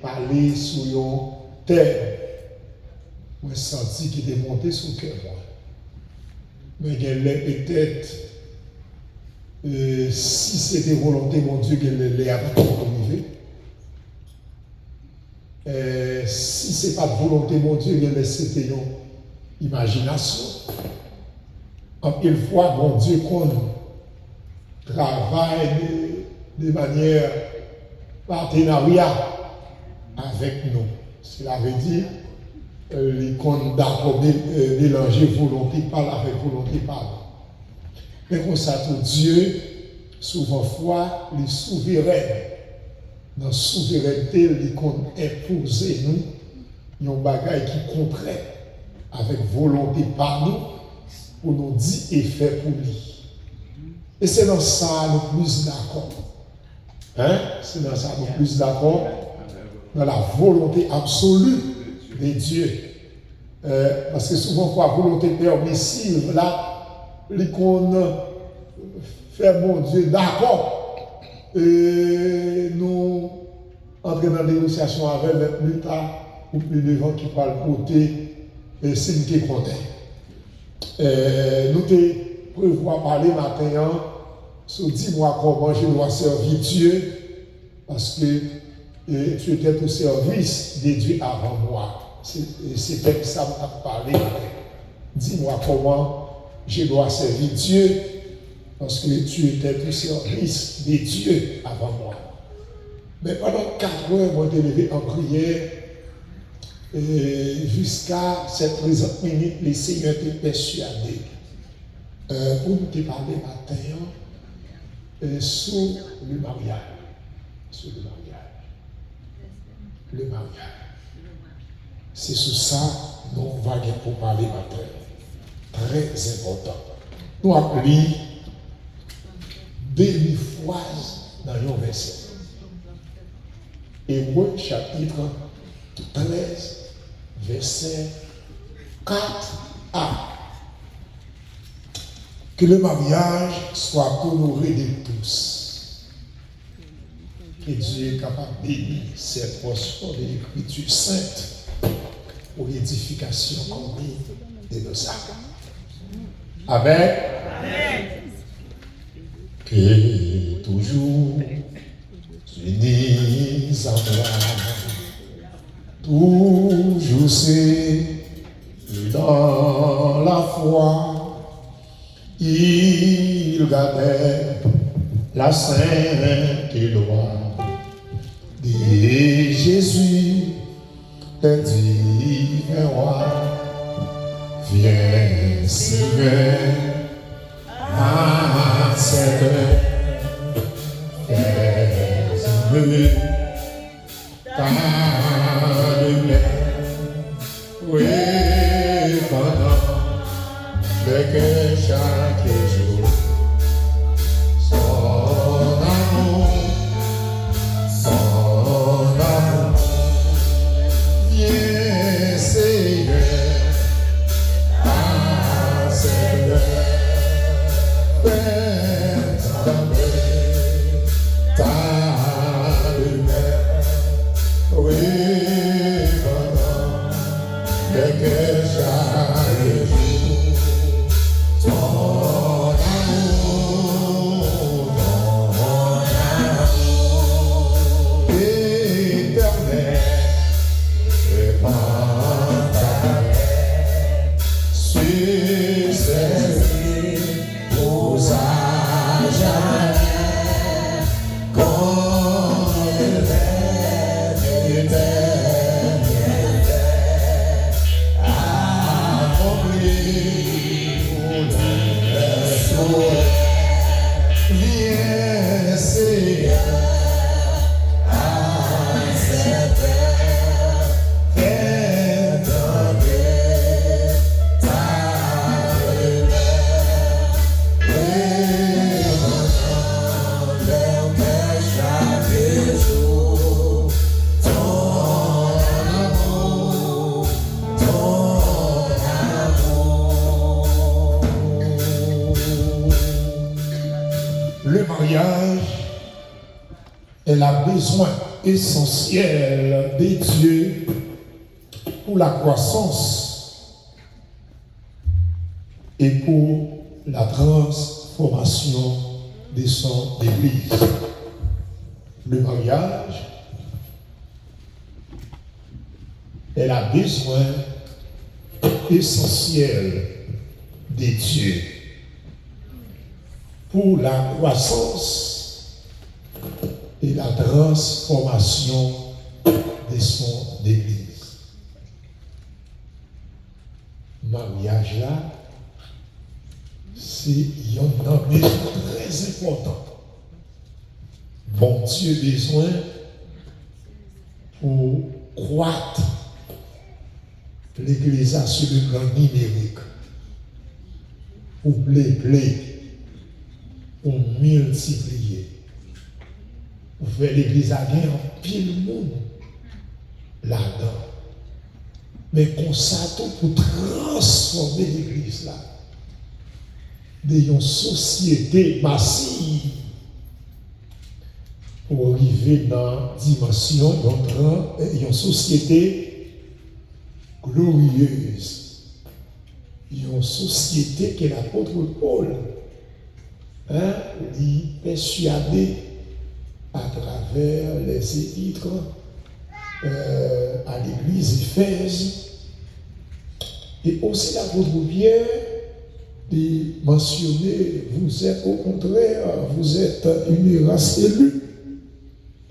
parler sur une terre. Moi, je senti qu'il était monté sur le cœur. Mais il est peut-être, si c'était volonté, mon Dieu, qu'elle l'ait arrivé. Si ce n'est pas de volonté, mon Dieu, qu'elle c'était une imagination. En une fois, mon Dieu, qu'on travaille de manière partenariat avec nous. Cela veut dire qu'on d'accord mélanger volonté parle avec volonté parle. Mais comme ça, tout Dieu, souvent fois, les souverains, dans la souveraineté, il qu'on impose nous, un bagage qui comprend avec volonté par nous, pour nous dire et faire pour lui. Et c'est dans ça nous plus d'accord. C'est dans ça nous plus d'accord, dans la volonté absolue de Dieu. Parce que souvent, pour la volonté permissive, là, qu'on fait mon Dieu d'accord. Nous entrons dans la négociation avec le plus tard ou plus devant qui parle côté c'est nous qu'on est. Nous te prévoyons parler matin sur 10 mois comment je dois servir Dieu parce que tu étais au service de Dieu avant moi. C'était ça que je parlé. Dis-moi comment je dois servir Dieu parce que tu étais au service de Dieu avant moi. Mais pendant 4 heures, moi, je t'ai levé en prière jusqu'à cette présente minute, le Seigneur t'est persuadé. Pour nous te parler matin sur le mariage. Sur le mariage. Le mariage. C'est sur ça que nous allons pour parler matin. Très important. Nous appelons 2000 fois dans un verset. Hébreux chapitre 13, verset 4a. Que le mariage soit honoré de tous. Que Dieu est capable de bénir cette portion de l'Écriture sainte pour l'édification commune de nos âmes. Amen. Amen. Que toujours unis en moi, toujours c'est dans la foi, il gardait la sainte loi de Jésus, le divin roi. Viens, Seigneur, à cette heure, fais-moi ta lumière, oui, pendant que chaque jour, son amour, viens, Seigneur. Elle a besoin essentiel des dieux pour la croissance et pour la transformation de son Église. Le mariage, elle a besoin essentiel des dieux pour la croissance et la transformation de son Église. Mariage là, c'est un homme très important. Bon Dieu besoin pour croître l'Église sur le plan numérique, pour pour multiplier, pour faire l'Église à bien en pile monde là-dedans. Mais qu'on s'attend pour transformer l'Église là, d'une société massive, pour arriver dans la dimension d'une société glorieuse, une société que l'apôtre Paul lui persuadé à travers les épîtres à l'église d'Éphèse, et aussi l'apôtre Pierre de mentionner, vous êtes au contraire, vous êtes une race élue,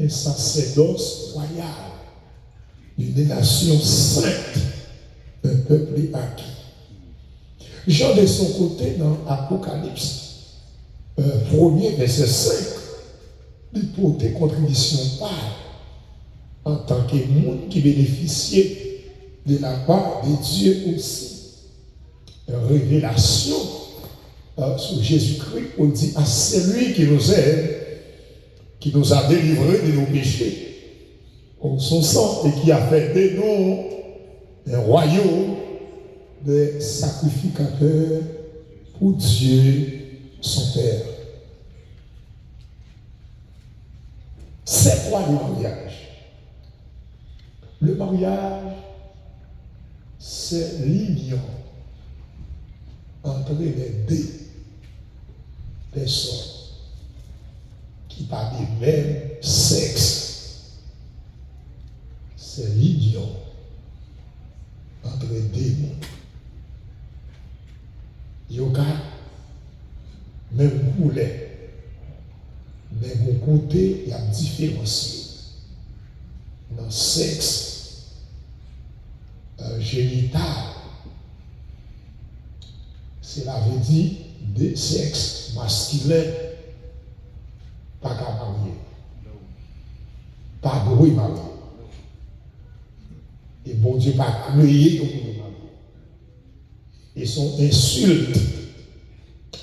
un sacerdoce royal, une nation sainte, un peuple acquis. Jean de son côté dans Apocalypse, premier verset 5, il portait contribution par en tant que monde qui bénéficiait de la part de Dieu aussi. Une révélation sur Jésus-Christ, on dit à celui qui nous aime, qui nous a délivrés de nos péchés, en son sang, et qui a fait de nous un royaume de sacrificateurs pour Dieu, son Père. C'est quoi le mariage? Le mariage, c'est l'union entre les deux personnes qui parlent du même sexe. C'est l'union entre les deux mondes. Yoga, même poulet, mais mon côté, il y a une différence. Dans le sexe génital, cela veut dire des sexes masculins, pas qu'à marier, pas de marier. Et bon Dieu pas créé comme nous marier. Et son insulte,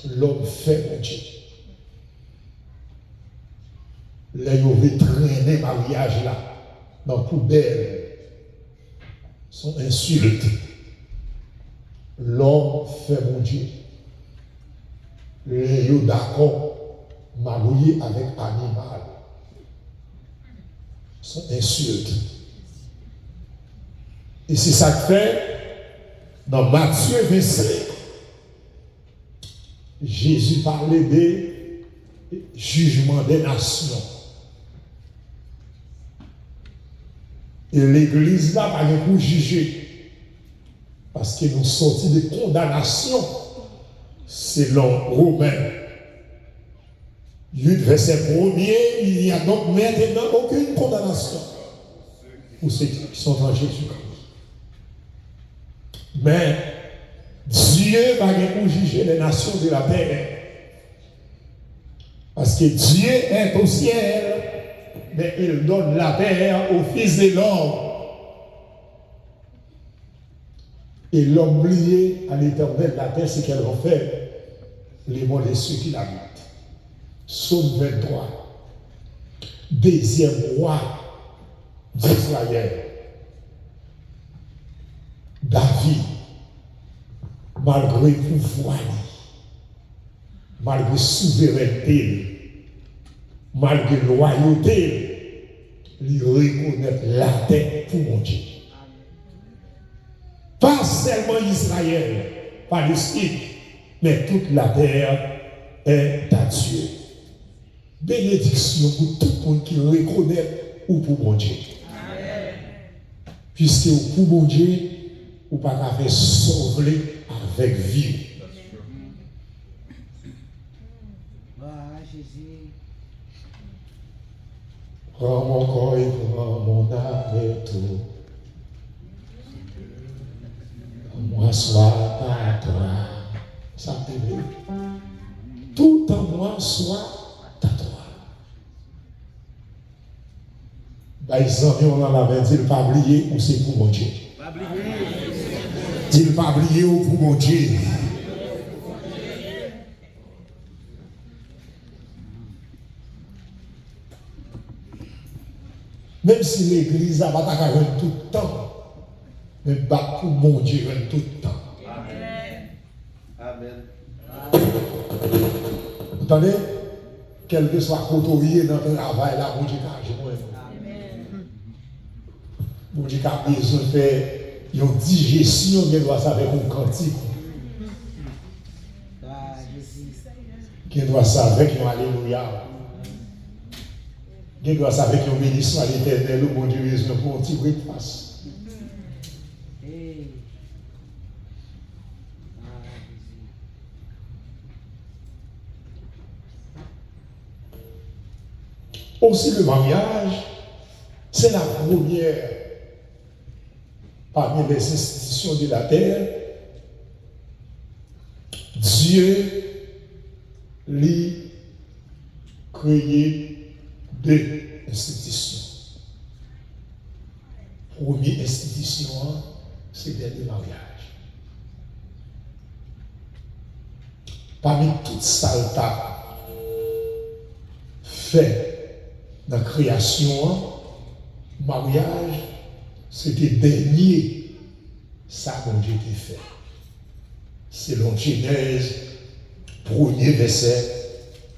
l'homme fait mon Dieu. Là, il veut traîner le mariage là, dans la poubelle. Son insulte. L'homme fait mon Dieu. Les d'accord, marié avec animal. Son insulte. Et c'est ça que fait dans Matthieu 25. Jésus parlait des jugements des nations. Et l'Église là va nous juger. Parce que nous sortis de condamnation selon Romains. 8 verset 1er, il n'y a donc maintenant aucune condamnation pour ceux qui sont en Jésus-Christ. Mais Dieu va nous juger les nations de la terre. Parce que Dieu est au ciel, mais il donne la terre au Fils de l'homme. Et l'homme lié à l'éternel, la terre, c'est qu'elle va faire les mots de ceux qui l'habitent. Psaume 23. Deuxième roi d'Israël. David, malgré pouvoir, malgré souveraineté, malgré loyauté, il reconnaît la terre pour mon Dieu. Pas seulement Israël, Palestine, mais toute la terre est à Dieu. Bénédiction pour tout le monde qui reconnaît ou pour mon Dieu. Amen. Puisque pour mon Dieu, ou pas qu'à faire sauver avec vie. Prends mon corps et prends mon âme et tout. Moi soit à toi. Ça t'aime. Tout en moi soit à toi. Bah, ils ont mis, on en avait dit, il ne pas oublier ou c'est pour mon Dieu. Il ne pas oublier ou pour mon Dieu. Même si l'église a battu tout le temps, mais battre pour mon Dieu tout le temps. Amen. Amen. Vous entendez? Quel que soit côté dans le travail, là, mon Dieu a joué. Mon Dieu a besoin de faire une digestion, il doit savoir un cantique. Qui doit savoir qu'il y a alléluia. Qui doit savoir qu'il y a béni soit l'éternel, le bon Dieu, pour un petit bruit de face. Aussi le mariage, c'est la première parmi les institutions de la terre. Dieu lui créé deux institutions. Première institution, c'était le mariage. Parmi toutes salta fait dans la création, mariage, c'était dernier, ça dont Dieu était fait. Selon Genèse, 1er verset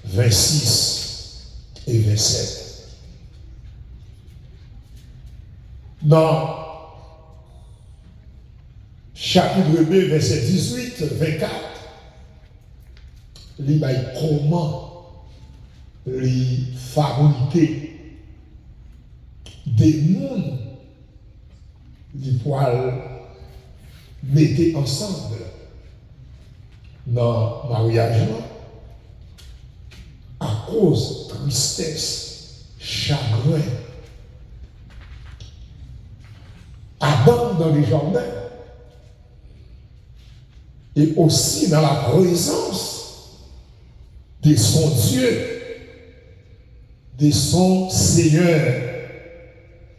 26 et 27. Dans chapitre 2, verset 18, 24, il y a comment les fabriquer des mondes du poil mettaient ensemble dans le mariage à cause de tristesse, chagrin. Adam dans les jardins et aussi dans la présence de son Dieu, de son Seigneur,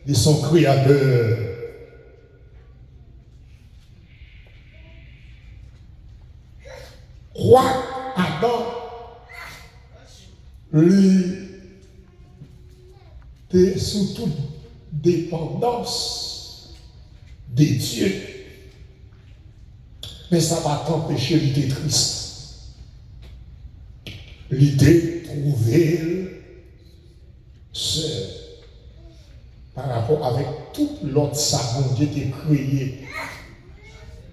de son Créateur. Quoi Adam lui était sous toute dépendance de Dieu. Mais ça va t'empêcher de être triste. L'idée trouver seul par rapport avec tout l'autre savon qui était créé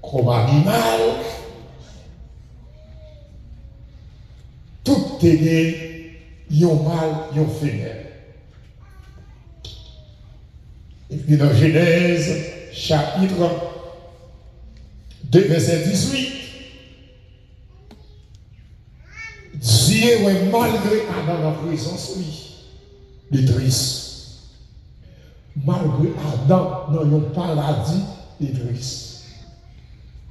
comme animal. Tout est né, yon mâle, yon femelle. Et puis dans Genèse, chapitre 2, verset 18, Dieu, malgré Adam en présence, il est triste. Malgré Adam dans un paradis, il est triste.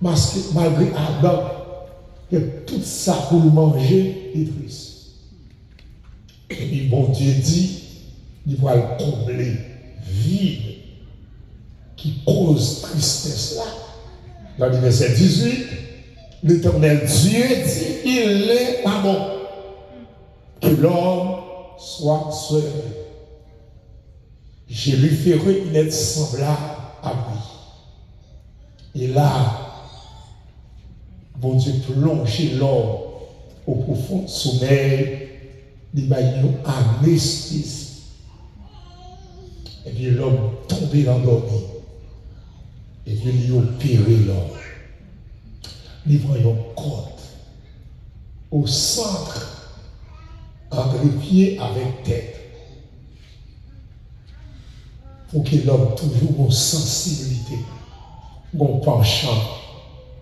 Malgré Adam, que tout ça pour le manger est triste. Et puis bon Dieu dit, il va le combler vide qui cause tristesse là. Dans le verset 18, l'Éternel Dieu dit, il est pas bon que l'homme soit seul. Je lui ferai une être semblable à lui. Et là, bon Dieu plonge l'homme au profond sommeil, il va y avoir anesthésie. Et puis l'homme tombé l'endormi. Et puis il opéré l'homme. Il prend une corde au centre, entre pied avec tête. Pour que l'homme toujours une sensibilité, un penchant,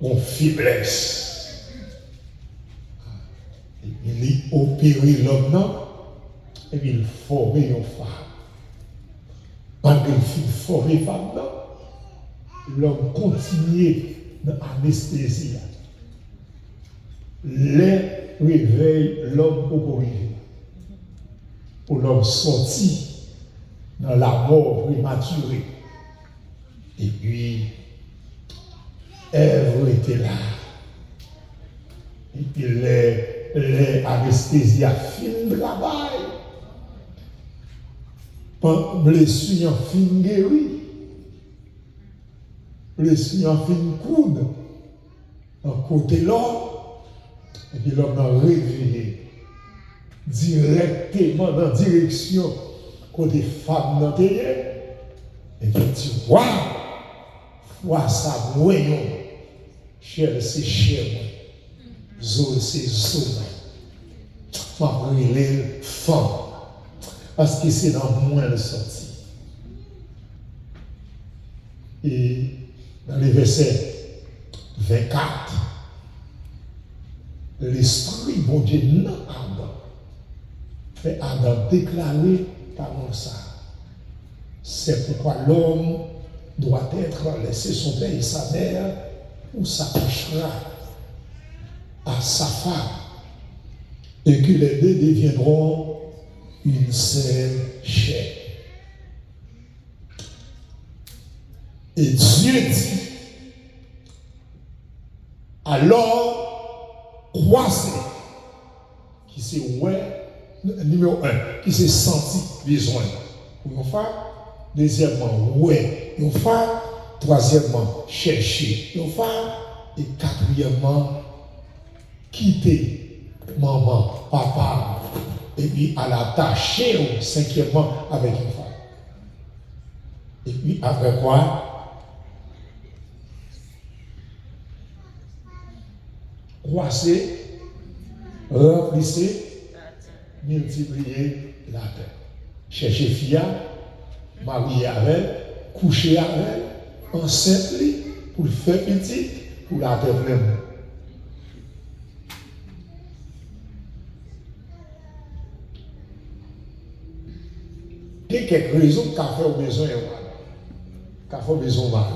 une faiblesse. Et puis il opéré l'homme, non? Et puis il formé une femme. Malgré le fait formé femme, non? L'homme continue dans l'anesthésie. Les réveille l'homme pour arriver. Pour l'homme sorti dans la mort prématurée. Et puis, Ève était là. Et puis, les anesthésies a fini le travail. Blessure en fin guéri. Blessure en fin coude. En côté l'homme. Et puis l'homme a réveillé directement dans la direction côté femme dans terre. Et puis tu vois, vois ça, moyen. Cher, c'est cher. Zone, c'est zone. Ma brûler femme. Parce que c'est dans moins le sorti. Et dans les versets 24, l'esprit, bon Dieu, non Adam. Fait Adam déclarer par ça. C'est pourquoi l'homme doit être laissé son père et sa mère, ou s'attachera à sa femme, et que les deux deviendront une seule chair. Et Dieu dit, alors, croisez, qui s'est numéro 1, qui s'est senti besoin pour une femme, deuxièmement, une femme, troisièmement, chercher une femme, et quatrièmement, quitter maman, papa, et puis à l'attacher, cinquièmement, avec une femme. Et puis après quoi? Croissez, remplissez, multipliez la terre. Cherchez fille, marier avec elle, coucher avec elle, enceinte pour le faire petit, pour la terre pleine. Il y a quelques raisons qu'a fait besoin qu'a fait besoin de mari.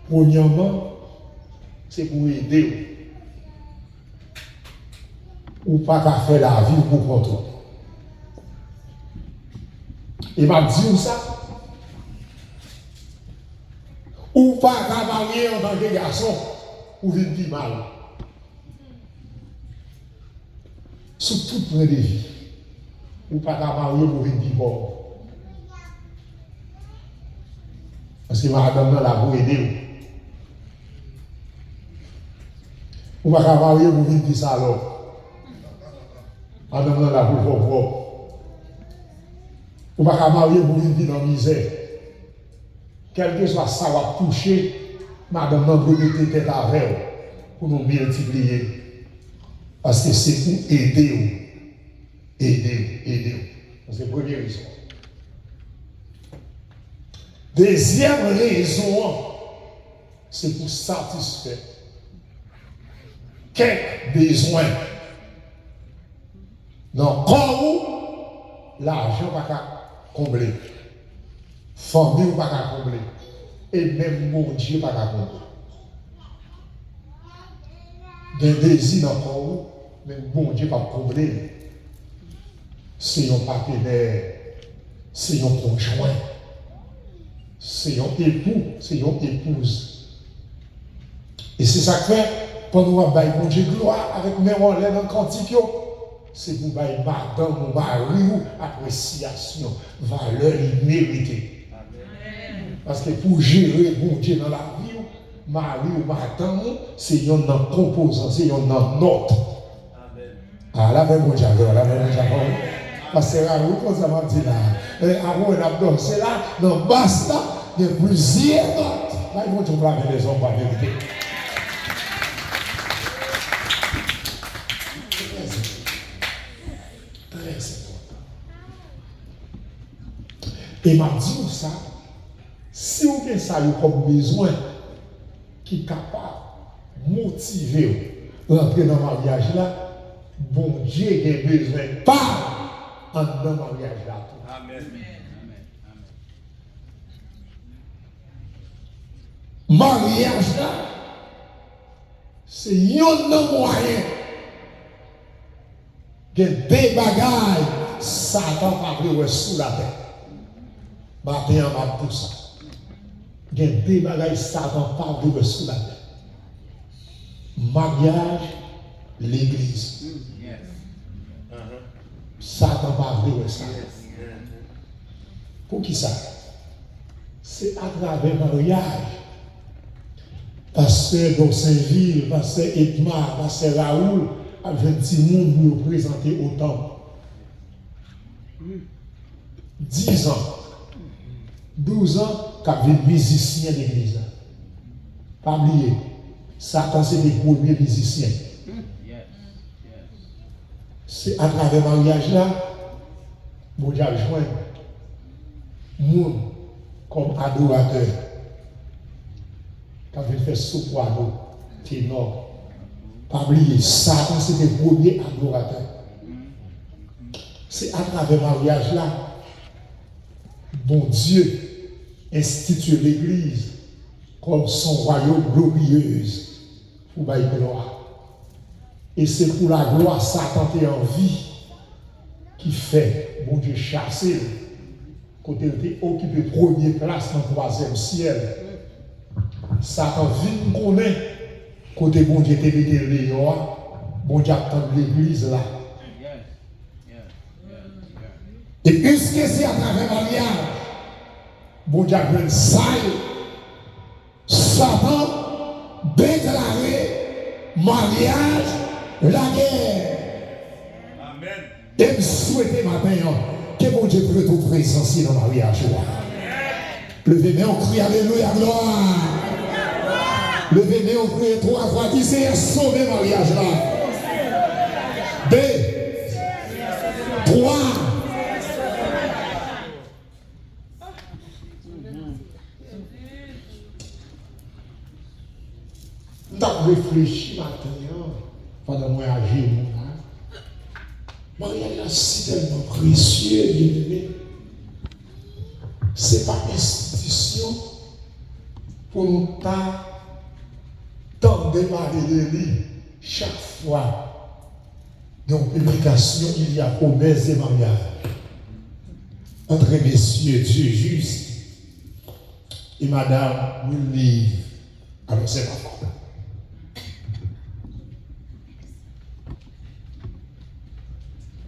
Premièrement, c'est pour aider ou pas qu'à faire la vie pour contrôler. Il m'a dit ça. Ou pas qu'à marier en tant que garçon ou vivre plus mal. Sous tout point de vie. Ou pas qu'à marier pour vivre plus pauvre. Parce que madame là pour aider. Ou pas qu'à marier pour vivre plus salon. Madame là pour pauvre. Ou pas qu'à marier pour vivre dans la misère. Quel que soit ça va toucher, madame là pour mettre tête avec vous pour nous multiplier. Parce que c'est pour aider vous. Aider. C'est la première raison. Deuxième raison, c'est pour satisfaire quelques besoins. Donc, quand vous, l'argent va pas combler, famille va pas combler, et même mon Dieu va pas combler. Des désirs dans vous, même mon Dieu va combler. C'est un partenaire, c'est un conjoint, c'est un époux, c'est une épouse. Et c'est ça que fait, pendant qu'on va mon Dieu gloire avec mes relais dans le cantique, c'est pour bailler madame ou mari ou appréciation, valeur méritée. Parce que pour gérer mon Dieu dans la vie, mari ou madame, c'est un composant, c'est un note. Ah, la même mon Dieu, la même mon Dieu. Parce que là, vous ça m'a dit là. Avant, on a dansé là, dans basse là, il y a plusieurs notes. Là, ils vont te blâmer les hommes par vérité. Très important. Et m'a dit ça, si vous avez ça comme besoin, qui est capable de motiver rentrer dans le mariage là, bon Dieu a besoin pas en dans le mariage là. Amen. Mariage là, c'est un moyen. Il y a des bagailles, Satan va vivre sous la terre. Matin, on va tout ça. Il y a des bagailles, Satan va vivre sous la terre. Mariage, l'église. Satan va vivre ça. Pour qui ça? C'est à travers le mariage. Pasteur Saint-Ville, Pasteur Edmar, Pasteur Raoul, avec un petit monde pour nous présenter au temple. 10 ans, 12 ans, qu'avait musicien de l'église. Pas oublier, Satan c'est les premiers musiciens. C'est à travers le mariage là, mon Dieu a joint monde comme adorateur. Quand il fait soprano, ténor. Pas oublier, Satan c'est le premier adorateur. C'est à travers le mariage là, bon Dieu institue l'église comme son royaume glorieuse pour la gloire. Et c'est pour la gloire Satan est en vie qui fait, bon Dieu, chasser, côté il occupé première place dans le troisième ciel. Satan vient connaître, côté bon Dieu était mis Léon, bon Dieu attend l'église là. Et puisque c'est à travers le mariage, bon Dieu a une salle, Satan déclaré mariage, la guerre. Amen. Et je souhaite maintenant que bon Dieu peut être présent dans le mariage. Levez-moi, on crie Alléluia, gloire. Levez-moi, on crie 3 fois, qui c'est sauver le mariage là. 2, 3. Nous avons réfléchi maintenant, pendant que nous agissons. Mariage est tellement précieux, bien-aimé. Ce n'est pas une institution pour nous tendre parler de lui. Chaque fois, dans une publication, il y a promesse de mariage. Entre messieurs, Dieu juste et madame Willy. Alors c'est pas bon.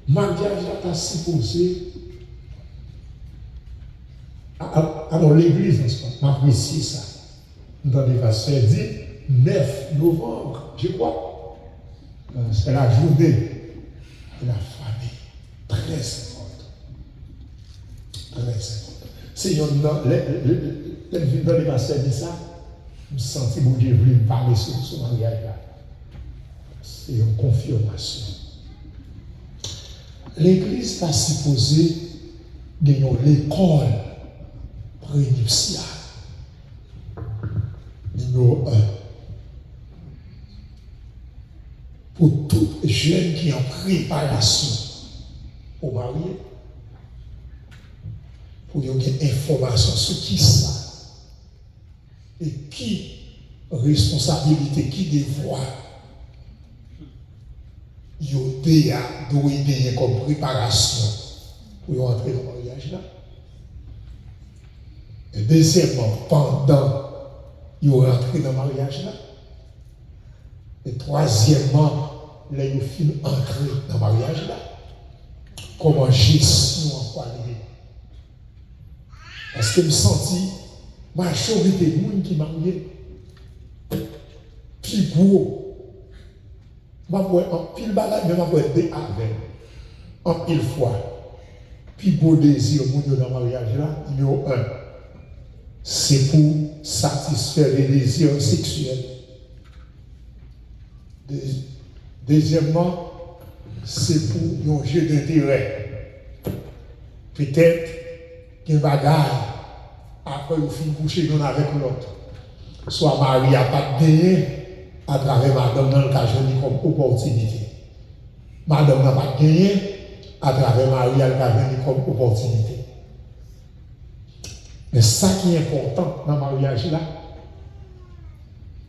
Mariage n'est pas supposé. Alors l'église, n'est-ce pas, m'apprécie ça. Dans les versets dit 9 novembre, je crois. C'est la journée de la famille. Très importante. Très important. Si dans les versets dit ça, je me sens que mon Dieu voulait me parler sur ce mariage-là. C'est une confirmation. L'église n'est supposée gagner l'école prénuptiale. Numéro 1. Pour tout jeune qui est en préparation au mariage, pour qu'il y ait une information sur qui ça et qui responsabilité, qui devoir il doit gagner comme préparation pour entrer dans le mariage là. Et deuxièmement, pendant il rentré dans le mariage là. Et troisièmement, là il finit entrer dans le mariage là. Comment gestion en qualité. Parce que je me sentis, majorité des gens qui mariés, puis gros. Je vais en pile bagage, mais je vais être avec en pile fois. puis beau désir dans le mariage là, numéro 1, c'est pour satisfaire les désirs sexuels. Deuxièmement, c'est pour un jeu d'intérêt. Peut-être qu'un bagage, après vous finissez coucher l'un avec l'autre. Soit mari n'a pas de gagné à travers madame dans le cas de comme opportunité. Madame n'a pas de gagné à travers mari à comme opportunité. Mais ça qui est important dans le mariage là,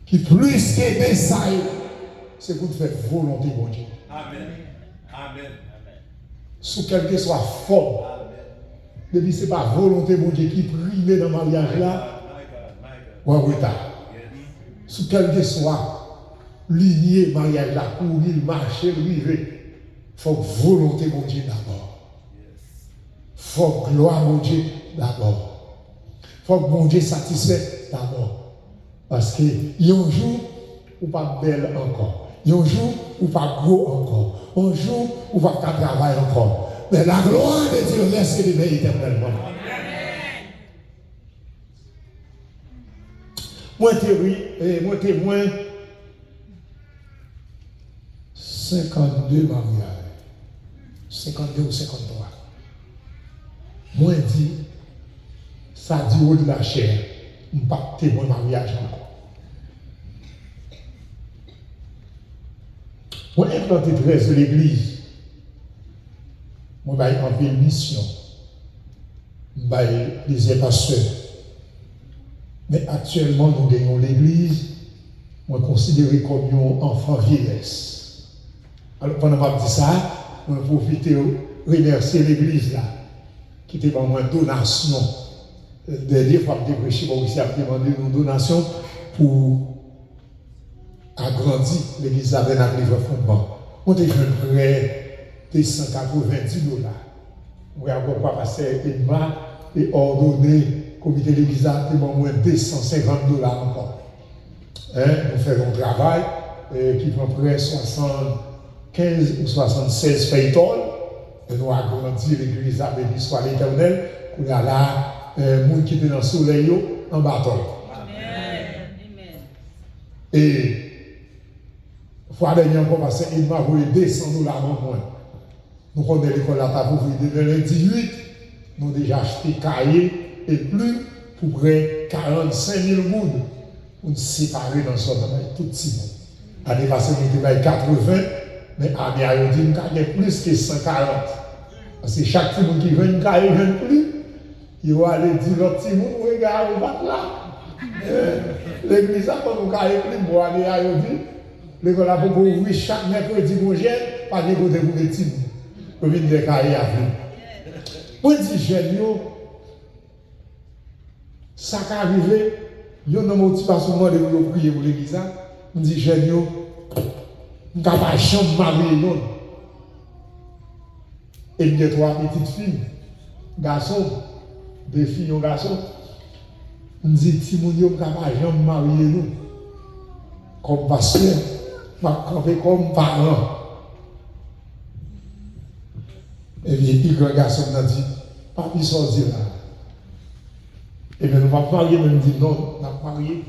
qui plus que des ça, c'est pour faire volonté de Dieu. Amen. Amen. Sous quelque soit forme. Depuis ce n'est pas volonté de Dieu qui prime dans le mariage là, ou en retard. Sous quelque soit lignée mariage là, courir, marcher, river, il faut volonté de Dieu d'abord. Il faut gloire de Dieu d'abord. Il faut que mon Dieu satisfait d'abord. Parce que il y a un jour où pas belle encore. Il y a un jour où pas gros encore. Un jour où pas travailler encore. Mais la gloire de Dieu reste éternellement. Moi, témoin 52 mariages. 52 ou 53. Moi, dit, ça dit haut de la chair. Je ne suis pas témoin mariage encore. Moi, implanté 13 de l'église. Moi, je vais enlever une mission. Je vais les pasteurs. Mais actuellement, nous gagnons l'église. Moi, considéré comme un enfant vieillesse. Alors, pendant que je dis ça, je vais profiter de remercier l'église là, qui était vraiment une donation. Dernière fois que je prêché, je a demandé une donation pour agrandir l'église avec un livre fondement. On a fait un prêt de $190. On a encore passé Edma et ordonné le comité de l'église à moins $250 encore. Nous faisons un travail qui prend près 75 ou 76 feuilletons. Et nous avons agrandi l'église à béni soit l'Éternel. On a là, les gens qui étaient dans le soleil en bâton. Amen. Et fois dernière fois, parce qu'il m'a volé $200 en moins. Nous connaissons l'école à Tapouvri de 2018. Nous avons déjà acheté cahiers et plus pour près 45 000 gouttes pour nous séparer dans ce domaine tout petit monde. L'année passée, nous avons 80, mais l'année à dit nous avons plus que 140. Parce que chaque petit monde qui vient, nous avons plus. Il va aller dire l'autre petit monde, regarde, on va là. L'église a pas nous avons plus, pour aller à dire. L'école a pour ouvrir chaque mercredi prochain, pas de côté pour les petits. Pour venir des cahiers à venir. Moi, je dis, jeune, ça qui arrive, il y a une motivation de prier pour l'église. Je dis, jeune, je ne peux pas jamais marier non. Et il y a 3 petites filles, garçons, 2 filles, un garçon. Je dis, Timon, je ne peux pas jamais marier nous. Comme pasteur. Comme parent. Et bien, puis, grand garçon m'a dit, papi sortir là. Et bien, nous ne pas marier, mais nous dit non, on va marier.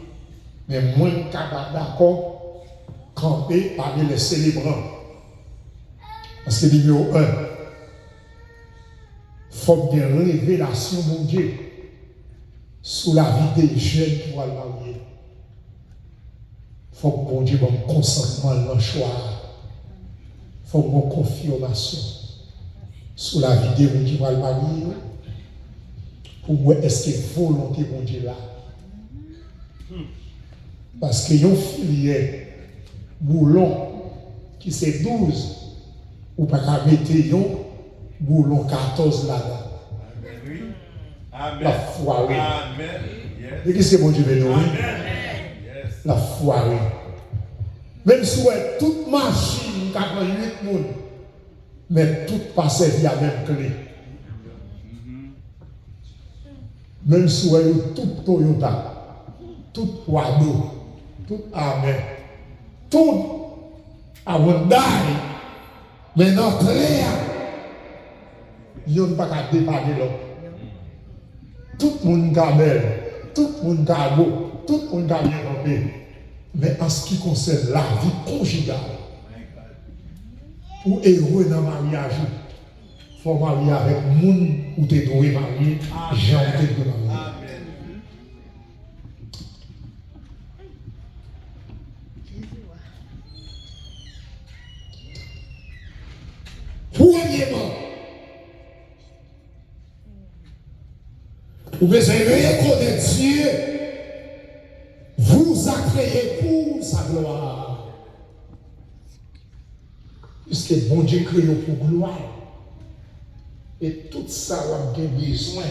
Mais moins capable d'accord, camper parmi les célébrants. Parce que numéro 1, il faut bien révélation, mon Dieu, sur la vie des jeunes qui vont le marier. Il faut que mon Dieu ait un consentement dans le choix. Il faut une confirmation sur la vie de gens qui vont le marier. Pour moi, est-ce que volonté mon Dieu là? Parce que yon filière boulon qui c'est 12, ou pas qu'à mettre yon boulon 14 là-dedans. Amen. La foirée. Amen. Et qu'est-ce que mon Dieu veut nous? La foirée. Même si toute machine qui a 8 personnes, mais tout passe via la même clé. Même si tout Toyota, tout Wado, tout Amen, tout Hyundai, mais notre clé, Il n'y a pas qu'à dépanner l'autre. Tout le monde a belle, tout le monde a beau, tout le monde a bien campé. Mais en ce qui concerne la vie conjugale, pour heureux dans le mariage, il faut marier avec le monde où tu es doué marié, j'ai envie de marier. Premièrement, vous besoin de reconnaître Dieu, vous a créé pour sa gloire. Puisque bon Dieu créé pour gloire. Et tout ça, vous avez besoin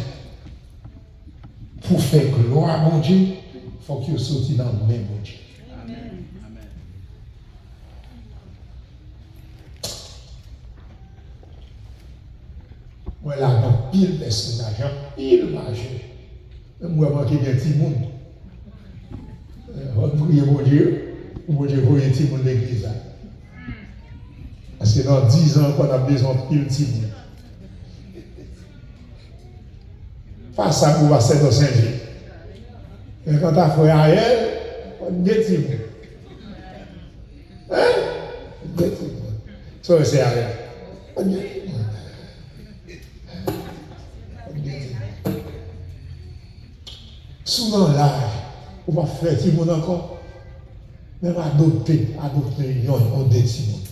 pour faire gloire à mon Dieu, il faut qu'il sorte dans le même bon Dieu. Amen. Moi, là, dans pile personnage, pile majeur. Moi, je manque bien petit monde. On prie mon Dieu, mon Dieu, vous êtes petit monde de l'église. Parce que dans 10 ans, on a besoin de pile petit monde. Face à vous, va c'est dans Saint-Gilles. Et quand tu as fait à elle, on est petit monde. Hein? On est petit monde. Ça, c'est à elle. On est petit monde. Souvent là, on va faire petit monde encore. Même adopter, on des petits monde.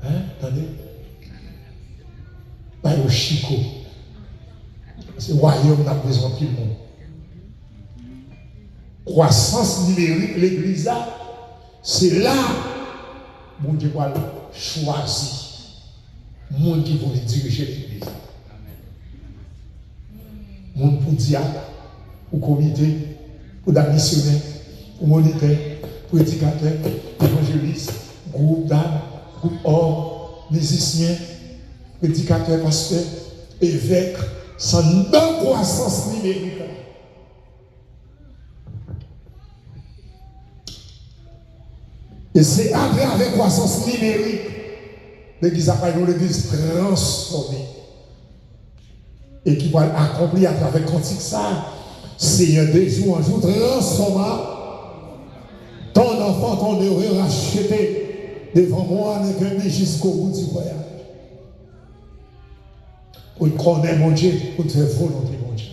Hein? Attendez? Pas au Chico. C'est le royaume n'a besoin de tout le monde. Croissance numérique, l'église là, c'est là, mon Dieu va choisir. Monde qui vont diriger l'église. Monde pour diable, pour comité, pour des missionnaires, pour moniteur, pour éducateur, évangéliste, groupe d'âme, groupe homme, musicien, prédicateur, pasteur, évêque, sans bonne croissance numérique. Et c'est après avec croissance numérique, l'église apparaît dans l'église transformée. Et qui va accomplir à travers le cantique ça, Seigneur de jour en jour, transforma ton enfant, ton heureux racheté devant moi, avec un jusqu'au bout du voyage. Pour connaître mon Dieu, pour te faire volonté, mon Dieu.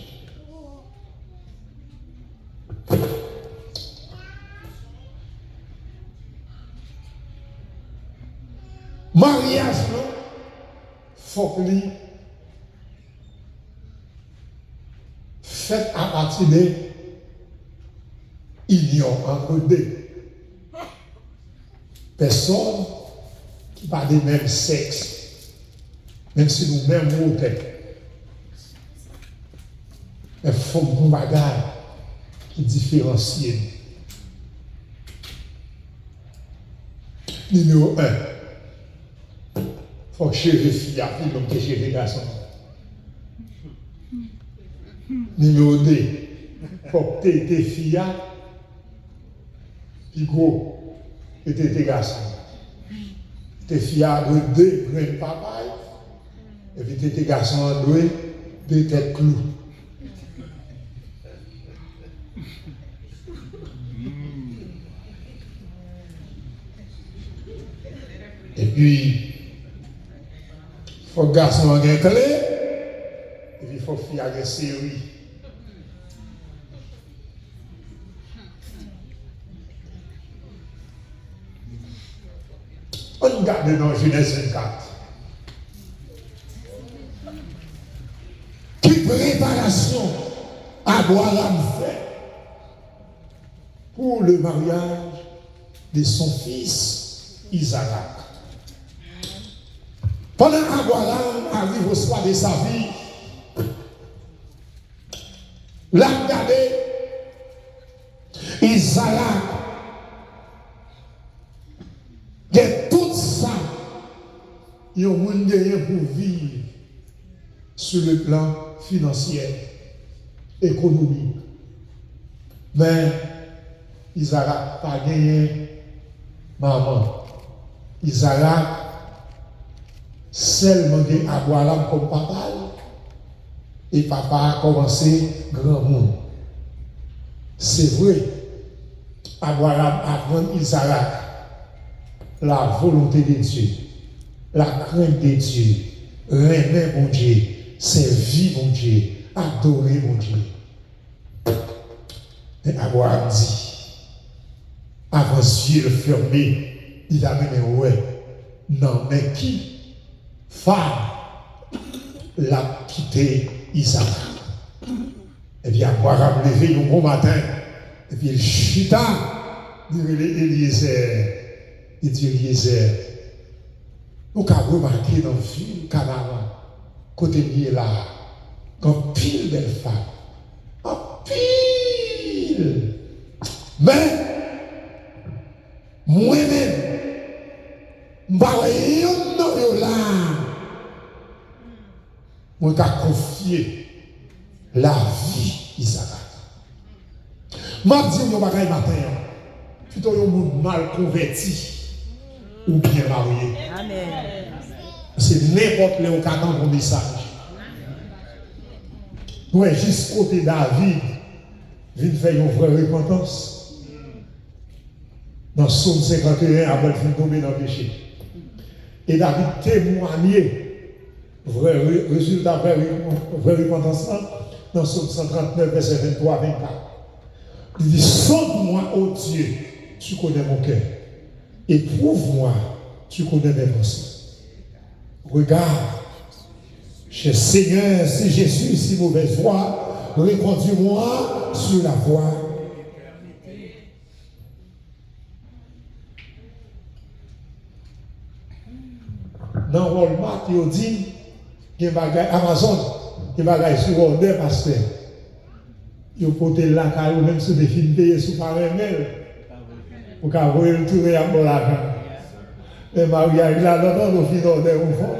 Mariage, non? Faut que lui fait à partir de union entre deux personnes qui parlent du même sexe, même si nous mêmes mots tête. Mais il faut un bagage qui différencie. Numéro 1, il faut que cheveux filles à puis donc que cheveux garçons. Numéro 2, il faut que tes filles, puis gros, et tes garçons. Tes filles ont deux graines papaye, et puis tes garçons ont deux têtes clous. Et puis, il faut que garçon ait une clé, et puis il faut que fille ait une série. On regarde dans Genèse 24. Qui préparation Abraham fait pour le mariage de son fils Isaac. Pendant qu'Abraham arrive au soir de sa vie, l'a regardé Isaac. Il y a tout ça, il y a un monde pour vivre sur le plan financier, économique. Mais Isaac n'a pas gagné maman. Isaac seulement Abraham comme papa, et papa a commencé grand monde. C'est vrai, Abraham apprend Isaac la volonté de Dieu, la crainte de Dieu, aimer mon Dieu, servir mon Dieu, adorer mon Dieu. Et Abraham dit, avant yeux fermés, il a mené ouais, non, mais qui femme l'a quitté Isaac? Et puis Abraham levé un bon matin, et puis il chita, dit Eliezer. Il dit Eliezer, nous avons remarqué dans la ville Canaan, côté lié là, quand pile belle femme, en pile. Mais, moi-même, je ne vais pas moi confier la vie Isaac. Je dis que je ne vais pas matin, plutôt un monde mal converti. Ou bien marié. Amen. C'est n'importe le cas dans mon message. Ouais, jusqu'au côté David, vient faire une vraie repentance. Dans Psaume 51, avant de tomber dans le péché. Et David témoignait, vrai résultat, vraie repentance, dans Psaume 139, verset 23 24. Il dit, sonde-moi, ô Dieu, tu connais mon cœur. Éprouve-moi, tu connais mes pensées. Regarde, cher Seigneur, si je suis si mauvaise voie, reconduis-moi sur la voie. Dans Walmart, il dit, il y a Amazon, il y a des sur order pasteur. Il faut porter la caille, même si des films payés sous par un mail. Pour qu'on voit le tour à mon l'argent. Et Maria, il a l'ordre au final de mon fond.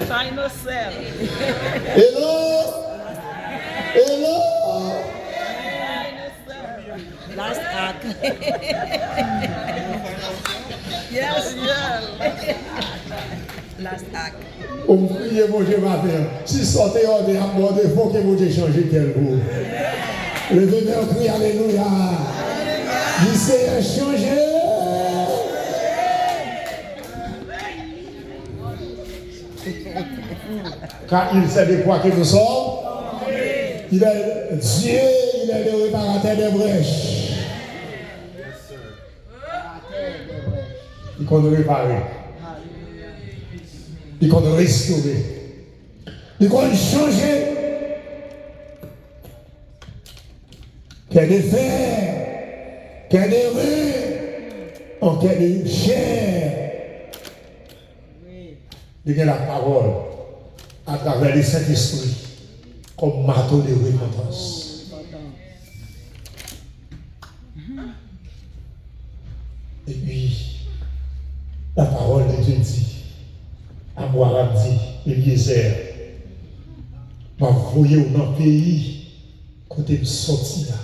Final cell. Hello! Hello! Last act. Yes, yes. Last act. On prie mon Dieu matin. Si sortez hors de la mort, il faut que mon Dieu change quel goût. Le Seigneur crie Alléluia. Il s'est changé. Car il sait de quoi que nous sommes. Il est Dieu, il est le réparateur des brèches. Il compte réparer. Il compte restaurer. Il compte changer. Qu'il y ait de fer, qu'il y ait de reins, qu'il y ait de chair. Il y a la parole à travers le Saint-Esprit comme marteau de repentance. Et puis, la parole de Dieu dit, Abraham dit, Eliezer, m'a voyé dans le pays, côté de sortie là.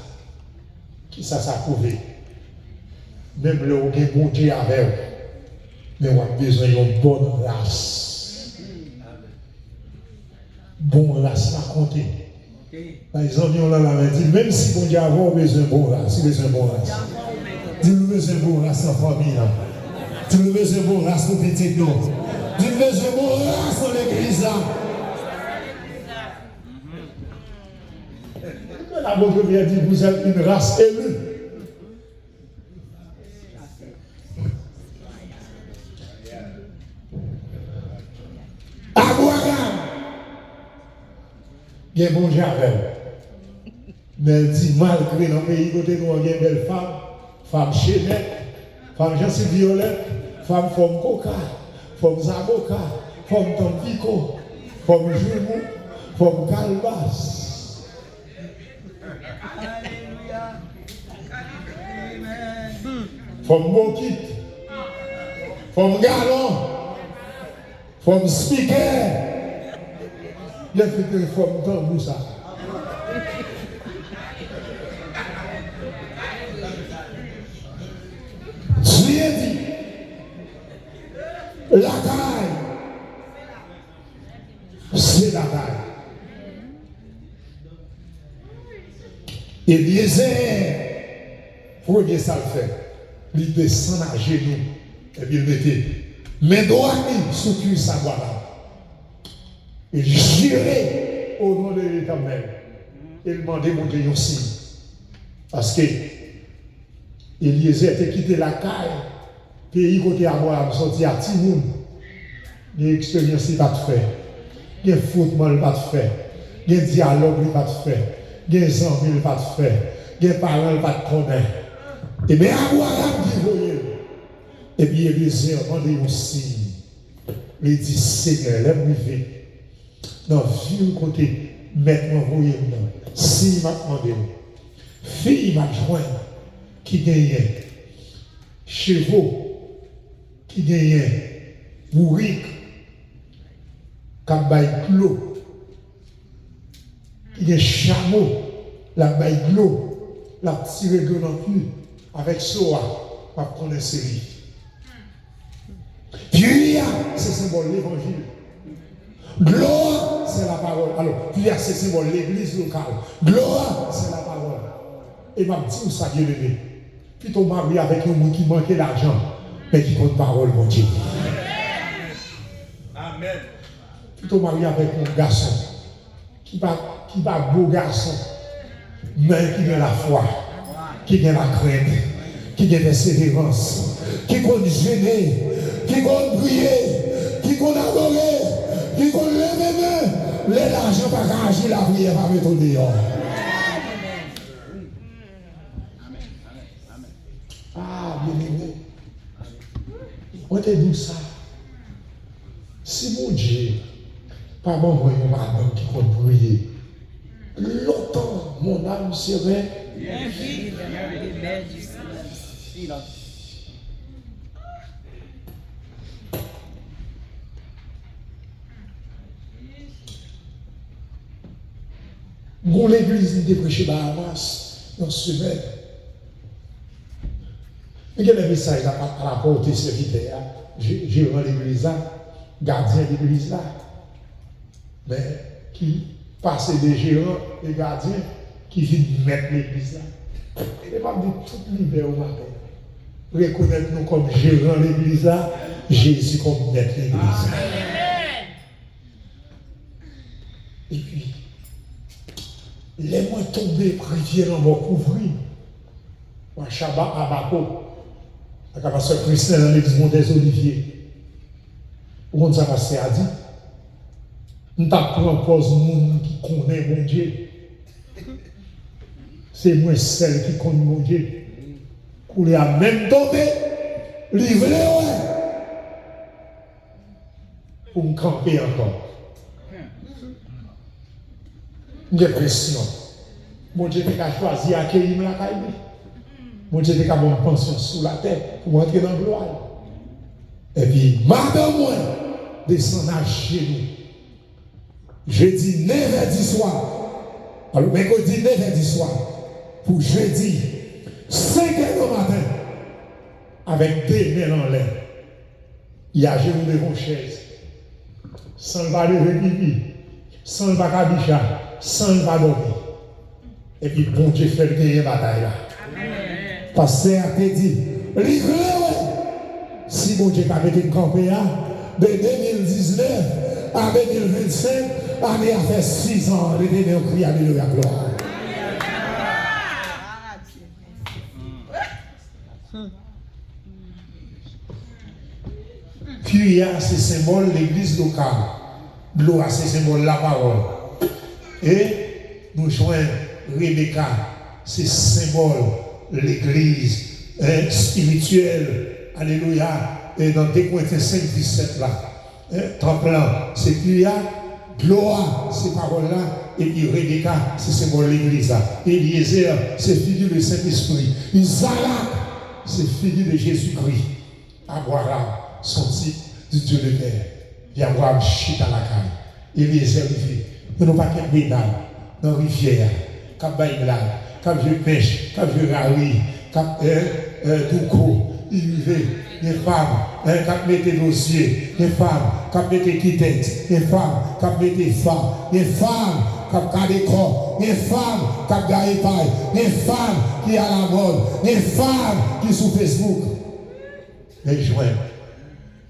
Qui ça prouvé? Même le bon Dieu avec vous, mais on a besoin d'une bonne race. Bonne race à compter. Par exemple, on a dit, même si bon Dieu a besoin de bonne race, il a besoin de bonne race. Dis-nous besoin de bonne race en famille. Dis-nous besoin de bonne race pour petit nous. Dis-nous besoin de bonne race dans l'église. La Bible vient dire, vous êtes une race élue. Abraham, il y a bon Dieu avec. Mais elle dit, malgré dans le pays côté nous, il y a une belle femme, femme chénette, femme Jean-Sylvie Violette, femme Coca, femme Zagoka, femme Tampico, femme Jules, femme Calbas. From Mokit, from Galon, from Speaker, everything from Tambusa. Dieu dit, La caille. C'est la caille. Eliezer, premier ça le fait. Il descend à genoux et puis il mettait mais droit sous cuisse sa voilà. Il jurait au nom de l'Éternel. Il demandait mon Dieu aussi. Parce que Eliezer était quitté la caille, pays côté Abraham, sorti à Timoun. Il y a expérience, il va te faire. Il y a football, il va te faire. Il y a dialogue, il va te faire. Il y a des amis, il va te faire. Il y a des parents, il va te connaître. Et bien, Abraham dit, voyez. Et puis, Eliezer a demandé un signe. Il dit, Seigneur, lève-moi vite. Dans le côté, maintenant, voyez, si il m'a demandé, fille m'a joint, qui gagnait chevaux, qui gagnait bourrique, qui baille clos, qui gagnait chameau, la baille clos, la tiré de l'enfant, avec soa, va prendre une série. Puis, c'est symbole de l'évangile. Gloire, c'est la parole. Alors, puis c'est symbole de l'église locale. Gloire, c'est la parole. Et m'a dit où ça vient de lui. Puis ton mari avec un monde qui manquait d'argent, mais qui compte parole, mon Dieu. Amen. Puis ton mari avec un garçon, qui va beau garçon, mais qui a la foi, qui a la crainte, qui a la persévérance, qui compte gêner, qui compte prier, qui compte adorer, qui compte lever main. L'argent va agir, la prière va mettre au dehors. Ah, bien aimé. On te dit ça. Si mon Dieu, pas bon, moi, une madame qui compte prier, longtemps, mon âme serait. Bon, l'église était prêchée par Hamas dans ce semaine. Mais quel est le message à la portée serviteur, gérant l'église là, gardien l'église là, mais qui passe des gérants et gardiens qui viennent mettre l'église là. Et pas dire toute l'idée au matin. Reconnaître nous comme gérant l'église là, Jésus comme mettre l'église là. Et puis, les moins tombés, rivière en va couvrir. Un Shabbat à Bako. La pasteur Christian dans l'église des Oliviers. Où on s'est passé à dire, nous t'apprends pose monde qui connaît mon Dieu. C'est moi celle qui connaît mon Dieu. Pour les a même tombé, livré, ouais. Pour me camper encore. J'ai pression. Mon Dieu t'a choisi à accueillir la caille. Mon Dieu t'a une pension sous la tête pour entrer dans la gloire. Et puis, madame, moi, descend à chez nous. Jeudi 9h10 soir. Alors, mercredi 9h10 soir. Pour jeudi 5h du matin. Avec des mails en l'air. Il y a genoux devant une chaise. Sans le balai de pipi. Sans le bakabicha. Sans le dormir. Et puis, bon Dieu fait le gagner bataille là. Pasteur a dit, livrez-vous. Si bon Dieu avait été campé là, de 2019 à 2025, année a fait 6 ans, le dernier cri alléluia gloire. Puis il y a ces symboles de l'église locale. Gloire, c'est symbole de la parole. Et nous joignons Rebecca, c'est symbole de l'église spirituelle. Alléluia. Et dans 2 Corinthiens 5:17 là, tremblant, c'est qu'il y a gloire, ces paroles-là. Et puis Rebecca, c'est symbole de l'église là. Eliezer, c'est figure du Saint-Esprit. Isaac, c'est figure de Jésus-Christ. Abraham, son type du Dieu de terre. Et Abraham chita la caille. Eliezer, il fait. Nous n'avons pas qu'un bédal dans la rivière, cap baïglal, cap vieux pêche, cap vieux rari, cap douko, il vivait des femmes qui mettent dossiers, des femmes qui mettent quittance, des femmes qui mettent femmes, des femmes qui ont des corps, des femmes qui ont des épailles, des femmes qui à la mode, des femmes qui sont sur Facebook. Les joints,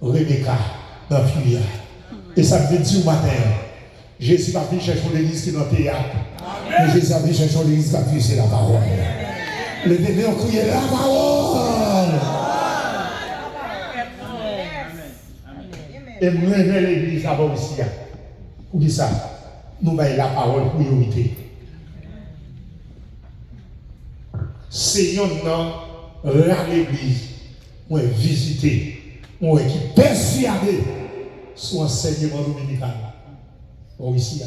Rebecca, dans le fuyard. Et ça me dit au matin, Jésus va venir chercher l'église qui est dans le théâtre. Mais Jésus va venir chercher l'église qui va puiser la parole. Les bébés ont crié la parole. Et moi, je vais l'église avant ici. Pour dire ça, nous avons la parole priorité. Seigneur, là l'église, on est visité, on est persuadé sur l'enseignement dominical. Bon, ici,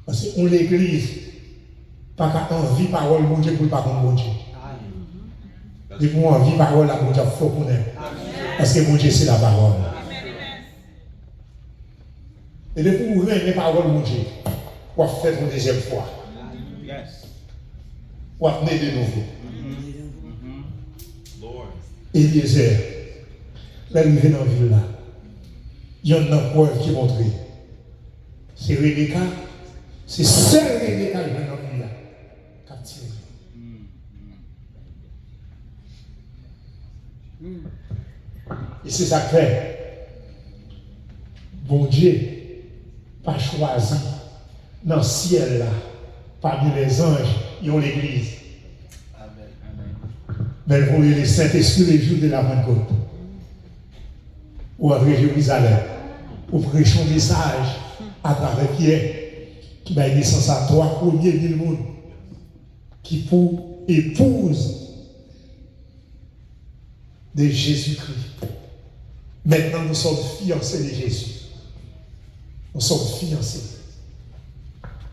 parce qu'on l'église, pas qu'à envie parole, mon Dieu, pour pas qu'on mon Dieu. Et pour envie parole, la mon Dieu, il faut qu'on aime. Parce que mon Dieu, c'est la parole. Et depuis que vous aimez la parole, mon Dieu, vous faites une deuxième fois. Vous venez de nouveau. Eliezer, l'arrivée dans la ville là, il y a une preuve qui montre. C'est Rebecca, c'est seule Rebecca qui est dans la ville là. Captivée. Et c'est ça que fait. Bon Dieu, pas choisi dans le ciel là, parmi les anges, ils ont l'église. Mais vous voyez les Saint-Esprit les jours de la Pentecôte. Ou après Jérusalem. Ou prêcher un message à travers Pierre, qui va naissance à 3 premiers mille monde, qui pour épouse de Jésus-Christ. Maintenant, nous sommes fiancés de Jésus. Nous sommes fiancés.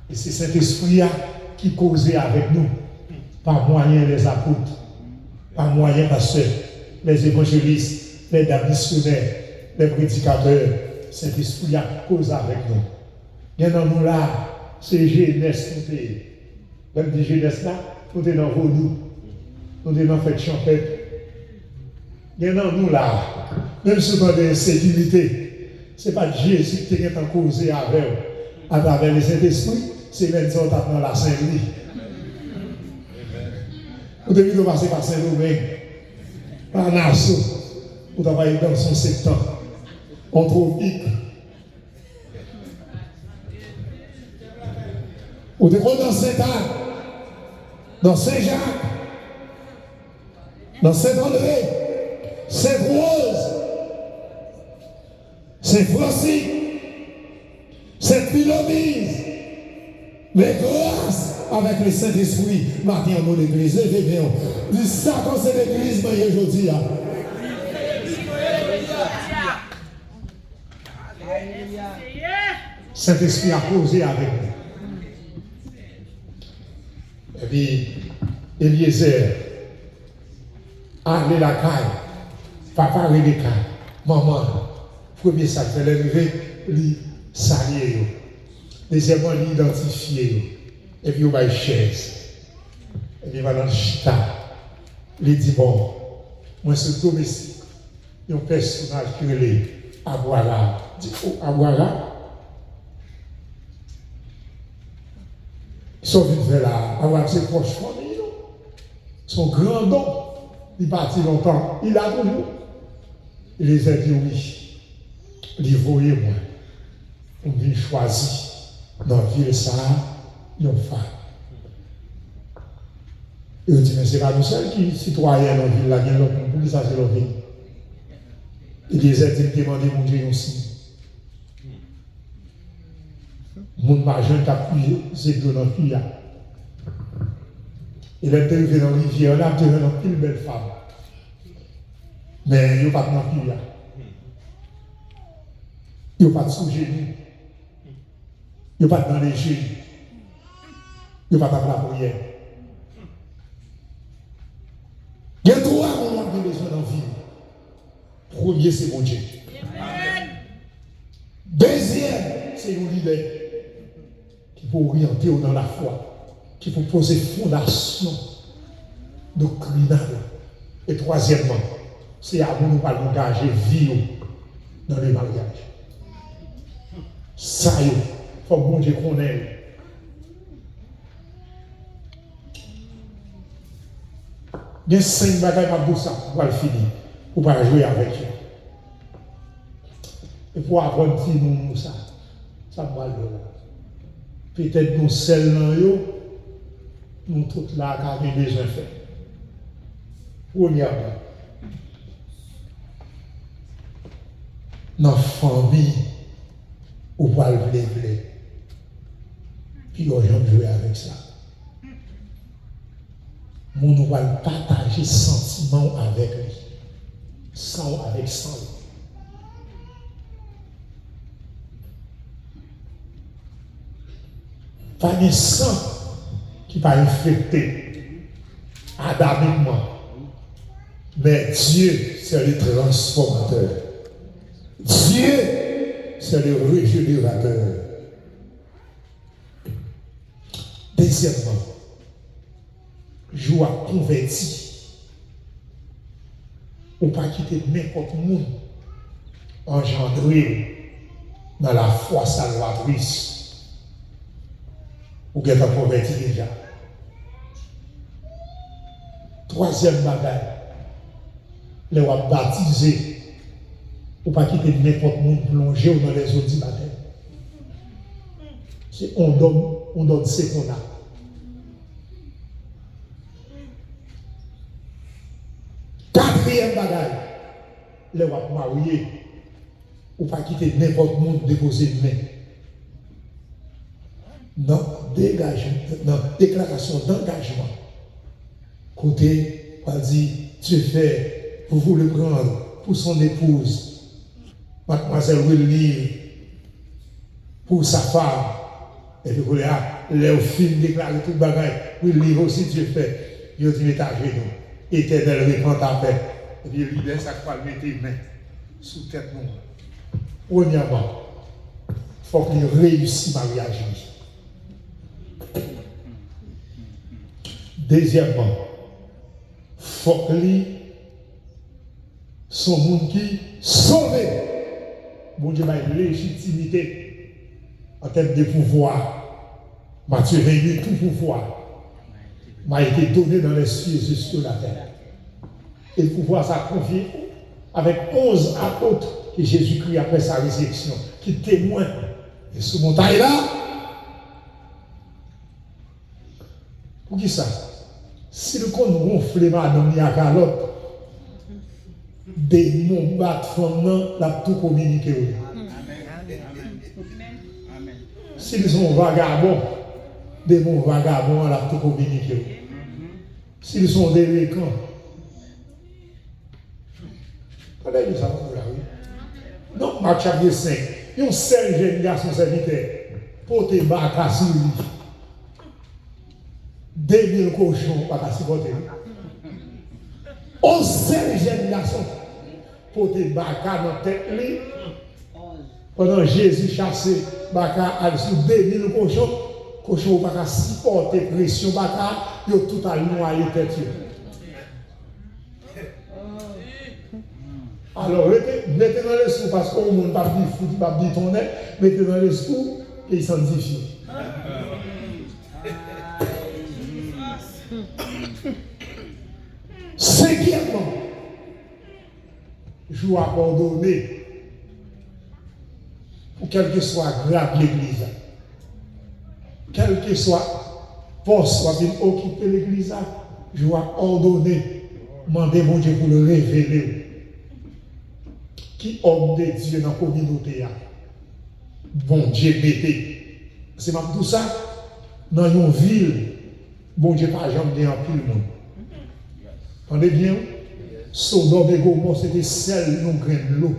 Et c'est cet esprit qui causait avec nous, par moyen des apôtres, par moyen pasteurs, les évangélistes, les dames missionnaires, les prédicateurs. Cet esprit a causé avec nous. Bien dans nous là, c'est jeunesse. Même des jeunesse là, nous sommes dans vos nous. Nous sommes dans fête champêtre. Bien dans nous là, même si nous avons des sécurités, ce n'est pas Jésus qui est en causé avec eux. À travers les Saint-Esprit, c'est même ça qui dans la Saint-Louis. Vous devez passer par Saint-Louis, par Nassau, vous travaillez dans son secteur, en tropique. Vous devez dans Saint-Anne, dans Saint-Jacques, dans Saint-André, Saint-Rose, Saint-Francis, Sainte-Philomise, les grâces avec le Saint-Esprit, matin dans l'église, levez-vous. Dis ça quand c'est l'église, mais aujourd'hui. Saint-Esprit a causé avec nous. Et puis, Eliezer, allez la caille, papa Rebecca, maman, premier sac, fait lever, lui, saluer. Deuxièmement, l'identifier. Et puis, on va une chaise. Et puis, il va dans le chita. Il dit, bon, moi, ce domestique, il y a un personnage qui est Abouara. Il dit, oh, Abouara. Ils sont venus vers là. Abouara, c'est proche famille. Son grand don, il partit longtemps. Il a toujours. Il les a dit, oui. Il dit, voyez-moi. On vient choisir dans la ville ça, il y a une femme. Et on dit, mais ce n'est pas nous seuls qui citoyens dans la ville, là, il y a l'autre, pour qui ça c'est l'autre. Et les aides, ils demandent, mon Dieu, aussi. Mon margin qui a appuyé, c'est de notre fille. Il est arrivé dans la rivière, là, il y a une belle femme. Mais il n'y a pas de notre fille. Il n'y a pas de sous-génie. Il n'y a pas dans les genoux. Il n'y a pas dans la prière. Il y a trois moments de besoin dans la vie. Premier, c'est mon Dieu. Deuxième, c'est un leader qui peut orienter dans la foi, qui peut poser fondation doctrinale. Et troisièmement, c'est à vous nous pas engager vie dans le mariage. Ça, il faut que bon Dieu connaisse. Il y a 5 bagages pour ça, pour le finir, pour pas jouer avec eux. Et pour apprendre si nous ça va le peut-être nous seuls nous tous là qui avons besoin de faire. Premièrement, dans la famille, on va le blé. Puis on va jouer avec ça. Nous va partager sentiments avec lui. Sans avec sang. Pas de sang qui va infecter adamiquement. Mais Dieu, c'est le transformateur. Dieu, c'est le régénérateur. Deuxièmement, joie converti. Ou pas quitter n'importe monde engendré dans la foi salvatrice. Ou qu'elle a converti déjà. Troisième bagage, les ont baptisé. Ou pas quitter n'importe monde plongé dans les eaux du baptême. C'est on donne ce qu'on a. Quatrième bagage, les ont marié. Ou pas quitter n'importe monde déposer une main. Non, déclaration d'engagement. Côté, on dit, Dieu fait pour vous le prendre, pour son épouse, mademoiselle Willy, pour sa femme. Et puis, les films déclarent tout le bagage. Willy aussi, Dieu fait. Il dit, mettez à genoux. Éternel, répand ta paix. Et puis, il dit, ça va mettre les mains sous tête. Premièrement, il faut qu'il réussisse le mariage. Deuxièmement, il faut que son monde qui sauve. Bon Dieu a une légitimité en termes de pouvoir. Matthieu réunit tout pouvoir. M'a été donné dans les cieux et sur la terre. Et le pouvoir s'est confié avec 11 apôtres que Jésus-Christ après sa résurrection, qui témoignent. Et ce montagne-là, pour qui ça? Si le compte gonfle madame y a calotte, des mots battent fondant la tout communiqué. S'ils sont vagabonds, des mots vagabonds la tout communiqué. S'ils sont délinquants, regardez ça, non, Marc chapitre 5, il y a un seul jeune garçon serviteur, pour te battre sur lui. 2000 cochons, pas qu'à s'y porter. On seul jeune garçon, pour te battre dans tête lui. Pendant Jésus chassé, baka sur 2000 cochons, cochons pas qu'à supporter pression, baka, yo tout à noyer tête. Alors, mettez dans les sous, parce qu'on ne peut pas dire foutu, pas dire ton nez, mettez dans les sous, et ils sanctifient. Cinquièmement, je dois pardonner pour quel que soit grave l'église, quel que soit poste soit occuper l'église, je dois ordonner, demander mon Dieu pour le révéler. Qui homme de Dieu dans la communauté? Bon Dieu bébé. C'est même tout ça. Dans une ville, bon Dieu pas jamais bien en pile monde. Entendez bien? Sodome et Gomorrhe, c'était celle nous grain de l'eau.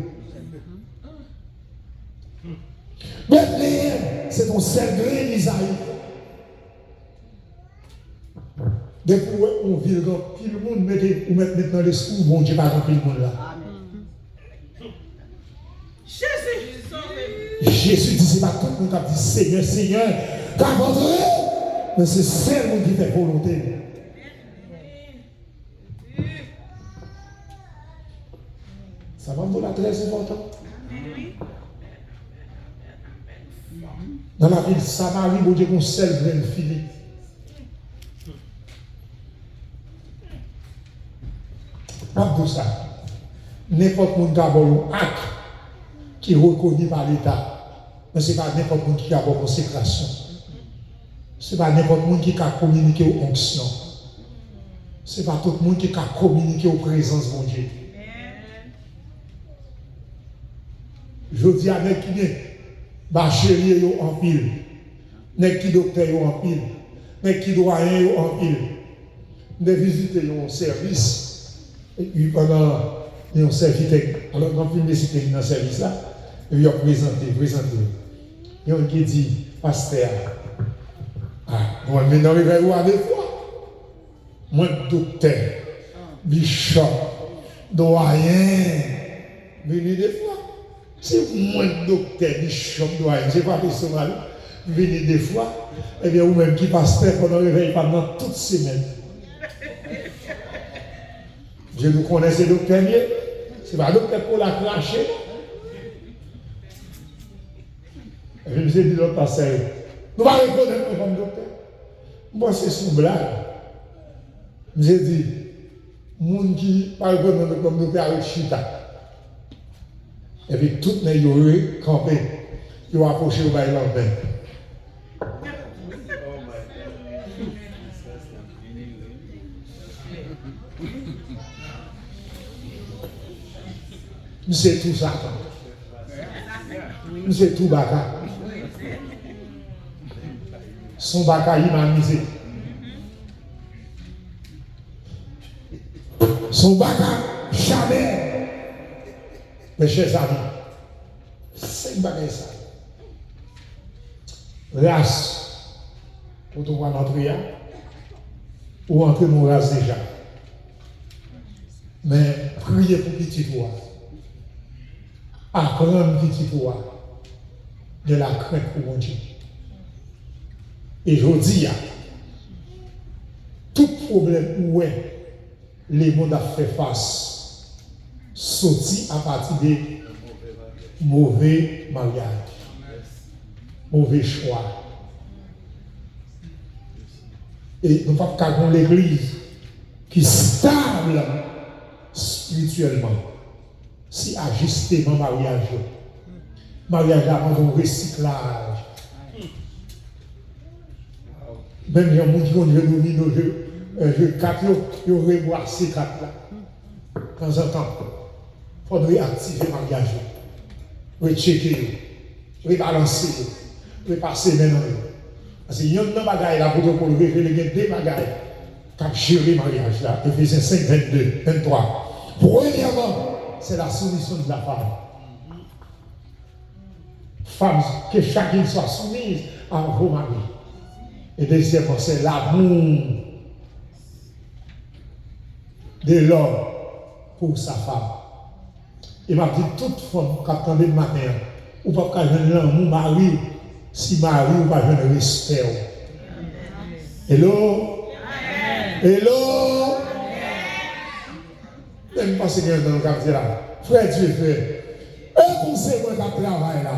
Bethléem, c'est ton seul grain d'Isaïe. Depuis on vit le grand pile monde, mettez maintenant les sous, bon Dieu pas grand pile monde là. Jésus dit, c'est pas tout le monde qui a dit Seigneur, Seigneur, t'abandonné, mais c'est celle qui fait volonté. Ça va me très important. Dans la ville Samarie, bon Dieu, qu'on seul grain fini. Pas de ça. N'importe qui a un acte qui est reconnu par l'État. Mais ce n'est pas n'importe qui a une consécration. Ce n'est pas n'importe qui a communiqué aux onctions. Ce n'est pas tout le monde qui a communiqué aux présences de Dieu. Je dis à mes qui bachelier en pile, mes qui docteur en pile, mes qui doyen en pile, de visiter un service, et puis pendant un service, alors quand il visite dans ce service là, il a présenté. Il y a un qui dit, pasteur, moi maintenant je vais voir des fois, moi docteur, bishop, doyen, venez des fois. C'est moi docteur, bishop, doyen, je n'ai pas personnel, venez des fois, et bien ou même qui pasteur pendant le réveil pendant toute semaine. Je vous connais ce docteur mieux, c'est pas docteur pour la cracher. Je me suis dit l'autre pasteur, nous allons reconnaître comme docteur. Moi, c'est sous blague. J'ai dit, moun qui parle comme docteur avec chita. Et puis, tout le monde est campé. Ils ont approché au bail lendemain. C'est tout ça. C'est tout baka. Son baka humanisé. Son baka jamais. Mes chers amis, c'est une bagaille ça. Race, pour tout voir l'entrée, ou entrer dans la race déjà. Mais priez pour petit toi. Apprendre petit toi de la crainte pour mon Dieu. Et je dis, tout problème où les mondes a fait face, sorti à partir de mauvais mariage, mauvais choix. Et nous ne pouvons pas avoir l'église qui est stable spirituellement. Si ajustement mariage. Mariage avant un recyclage. Même les gens qui ont joué nos jeux 4, ils ont revoir ces 4 là. De temps en temps, il faudrait activer le mariage. Rechecker, rebalancer, repasser maintenant. Parce qu'il y a un bagage là pour te révéler deux bagages qui ont géré le mariage là. Éphésiens 5, 22, 23. Premièrement, c'est la soumission de la femme. Femme, que chacune soit soumise à vos maris. Et deuxièmement, c'est l'amour de l'homme pour sa femme. Il m'a dit, toute femme qui attendait le matin, ou pas qu'elle vienne l'amour mari, si mari ou pas vienne le respect. Hello? Hello? Même pas ce qu'il y a dans le quartier là. Frère Dieu fait. Un conseil moi qui travaille là.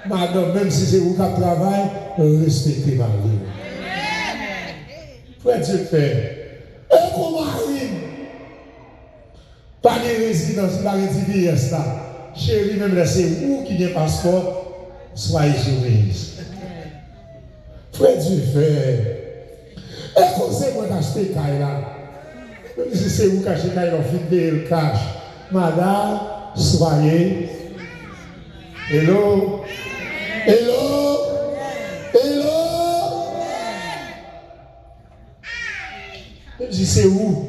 Madame, même si c'est vous qui travaillez, respectez ma vie. Frère Dieu fait. Un qu'on mari. Pas de résidence, pas de résidence là. Chérie, même là, c'est vous qui avez un passeport, soyez soumise. Frère Dieu fait. Un conseil moi qui acheté là. Même si c'est vous qui achetez un film de cash, madame, soyez. Hello? Hello? Hello? Même si c'est vous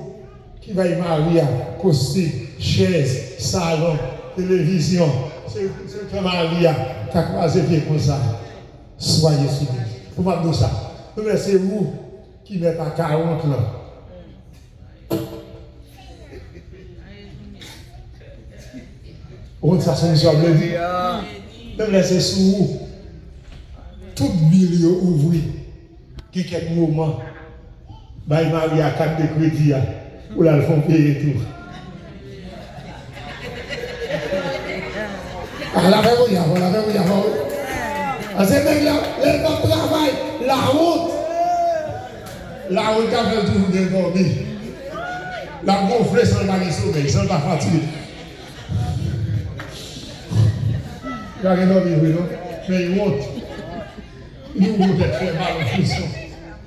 qui va y marier, costume, chaise, salon, télévision, c'est qui va marier, qui a croisé pied comme ça, soyez soumis. Pour moi, dire ça. Mais c'est vous qui mettez à 40 là. Ça, c'est une chose de dire. Même laisser sous vous, tout milieu ouvert, qui quelques moments, il marie à 4 de crédit, ou là, ils font payer tout. La fait vous y avoir, la fait vous y avoir. C'est mec là, elle va travailler, la route a fait toujours bien dormir. La gonflée sans la sommeil, sans la fatigue. Il y a rien dormi, oui, non? Mais il monte. Il monte très mal en frisson,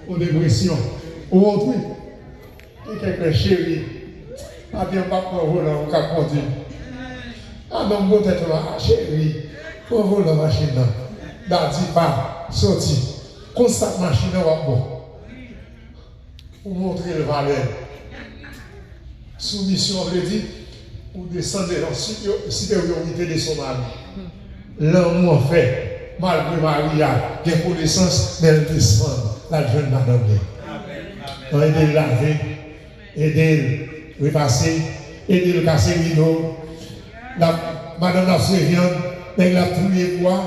en dépression. Au montre, oui. Et quelqu'un chéri. Ah bien, pas pour vous, là, on va conduire. Ah non, mon tête là, chéri. Pour vous, la machine là. D'adi pas, sorti. Constate machine là, bon. Pour montrer le valeur. Soumission, on veut dire, pour descendre dans la supériorité de son mari. L'amour fait, malgré Maria, il y a connaissance, mais elle descend, la jeune madame. On aide le laver, aider le repasser, aider le casser le rideau. Madame la viande, mais la poulet bois,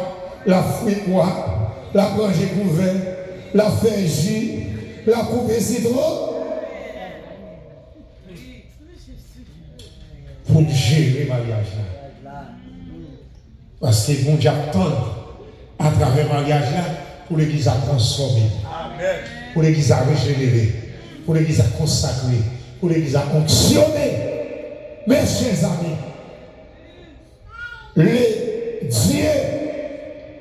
la fruit bois, la manger couvert, la faire jus, la couper citron. Pour gérer le mariage. Parce que mon Dieu attend à travers le mariage là pour l'église à transformer, pour l'église à régénérer, pour l'église à consacrer, pour l'église à fonctionner. Mes chers amis, les dieux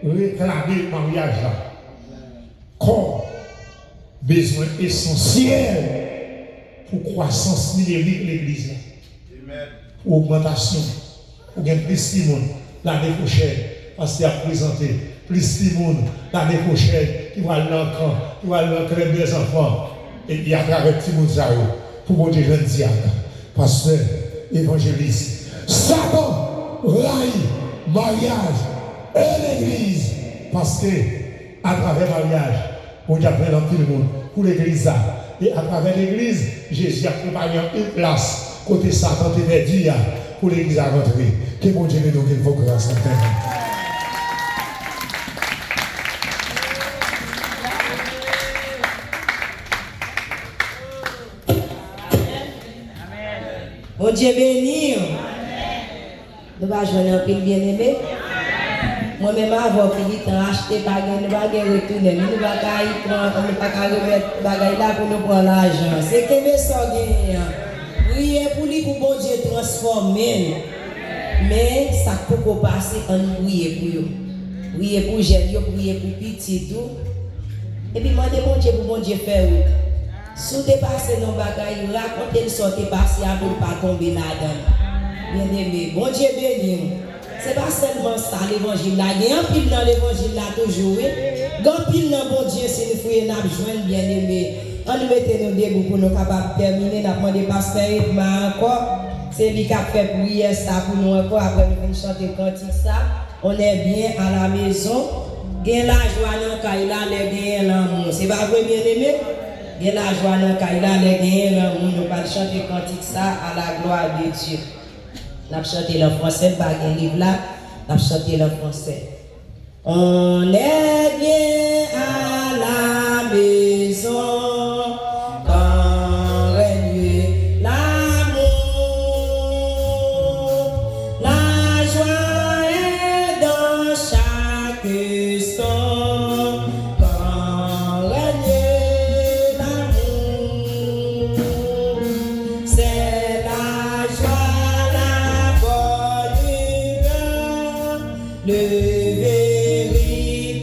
réclamaient le mariage là comme besoin essentiel pour croissance numérique de l'église. Pour augmentation, pour gagner plus de monde l'année prochaine, parce qu'il a présenté plus de monde l'année prochaine, qui va l'encan, qui va l'encrer des enfants, et puis à travers tout le monde, pour mon Dieu, je dis à pasteur, évangéliste, Satan, raille, mariage et l'église, parce que à travers le mariage, mon Dieu a pris dans tout le monde, pour l'église, et à travers l'église, Jésus a préparé une place. Côté Satan, tu es dit pour l'église à rentrer. Que mon Dieu nous donne une fois grâce à terre. Mon Dieu béni. Nous allons jouer un pile bien aimé. Moi-même, avant qu'il ait acheté, nous ne pouvons pas retourner. Nous ne pouvons pas remettre bagaille là pour nous prendre l'argent. C'est que mes soeurs gagnent. Priez pour lui, pour bon Dieu transformer. Mais ça peut pas passer en prier pour eux. Priez pour Jésus, priez pour petit tout. Et puis, demandez bon Dieu pour bon Dieu faire route. Si vous dépassez nos bagailles, racontez le sort passé pour ne pas tomber là-dedans. Bien aimé, bon Dieu béni. Ce n'est pas seulement ça l'évangile là. Il y a un pile dans l'évangile là toujours. Grand pile dans bon Dieu, c'est nous fouiller, nous joindre bien aimé. On nous mette nos debout pour nous capables de terminer. Nous avons demandé pasteur Edma encore. C'est lui qui a fait prière ça pour nous encore. Après, nous venons chanter cantique ça. On est bien à la maison. Gain la joie dans Kaila, les gains l'amour. C'est pas vrai, bien aimé? Gain la joie dans Kaila, les gains l'amour. Nous allons chanter cantique ça à la gloire de Dieu. Nous allons chanter le français, pas un livre là. Nous allons chanter le français. On est bien à la maison. Le véritable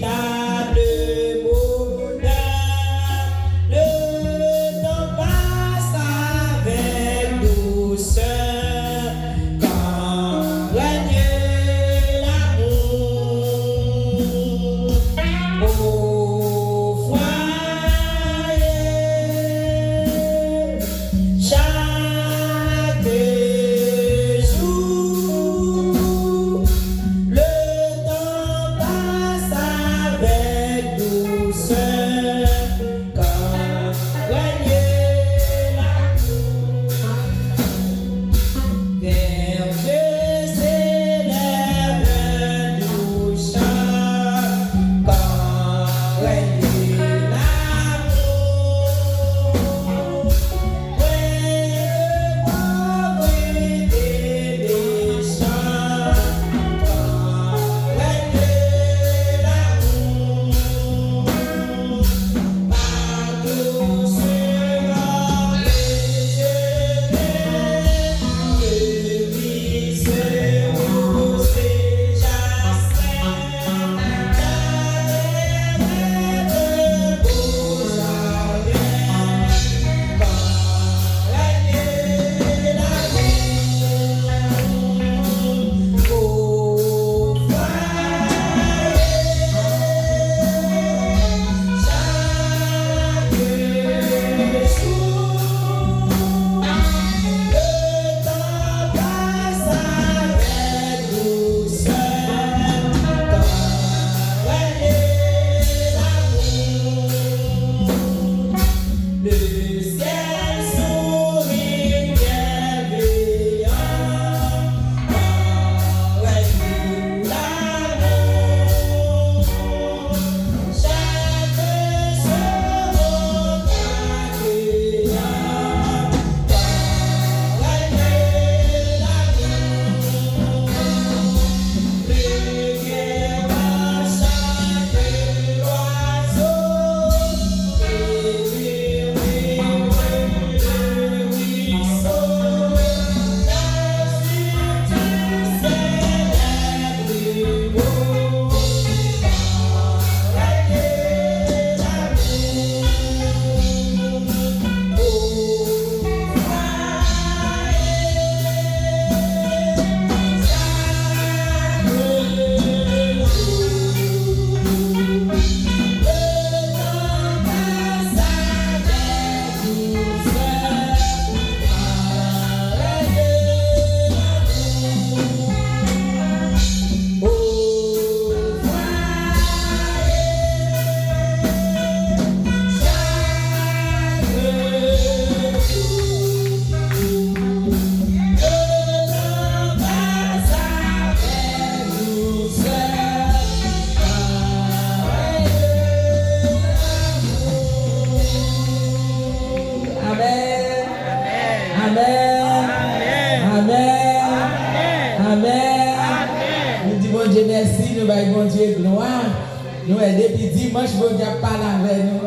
ouais, depuis dimanche, bon Dieu parle avec nous.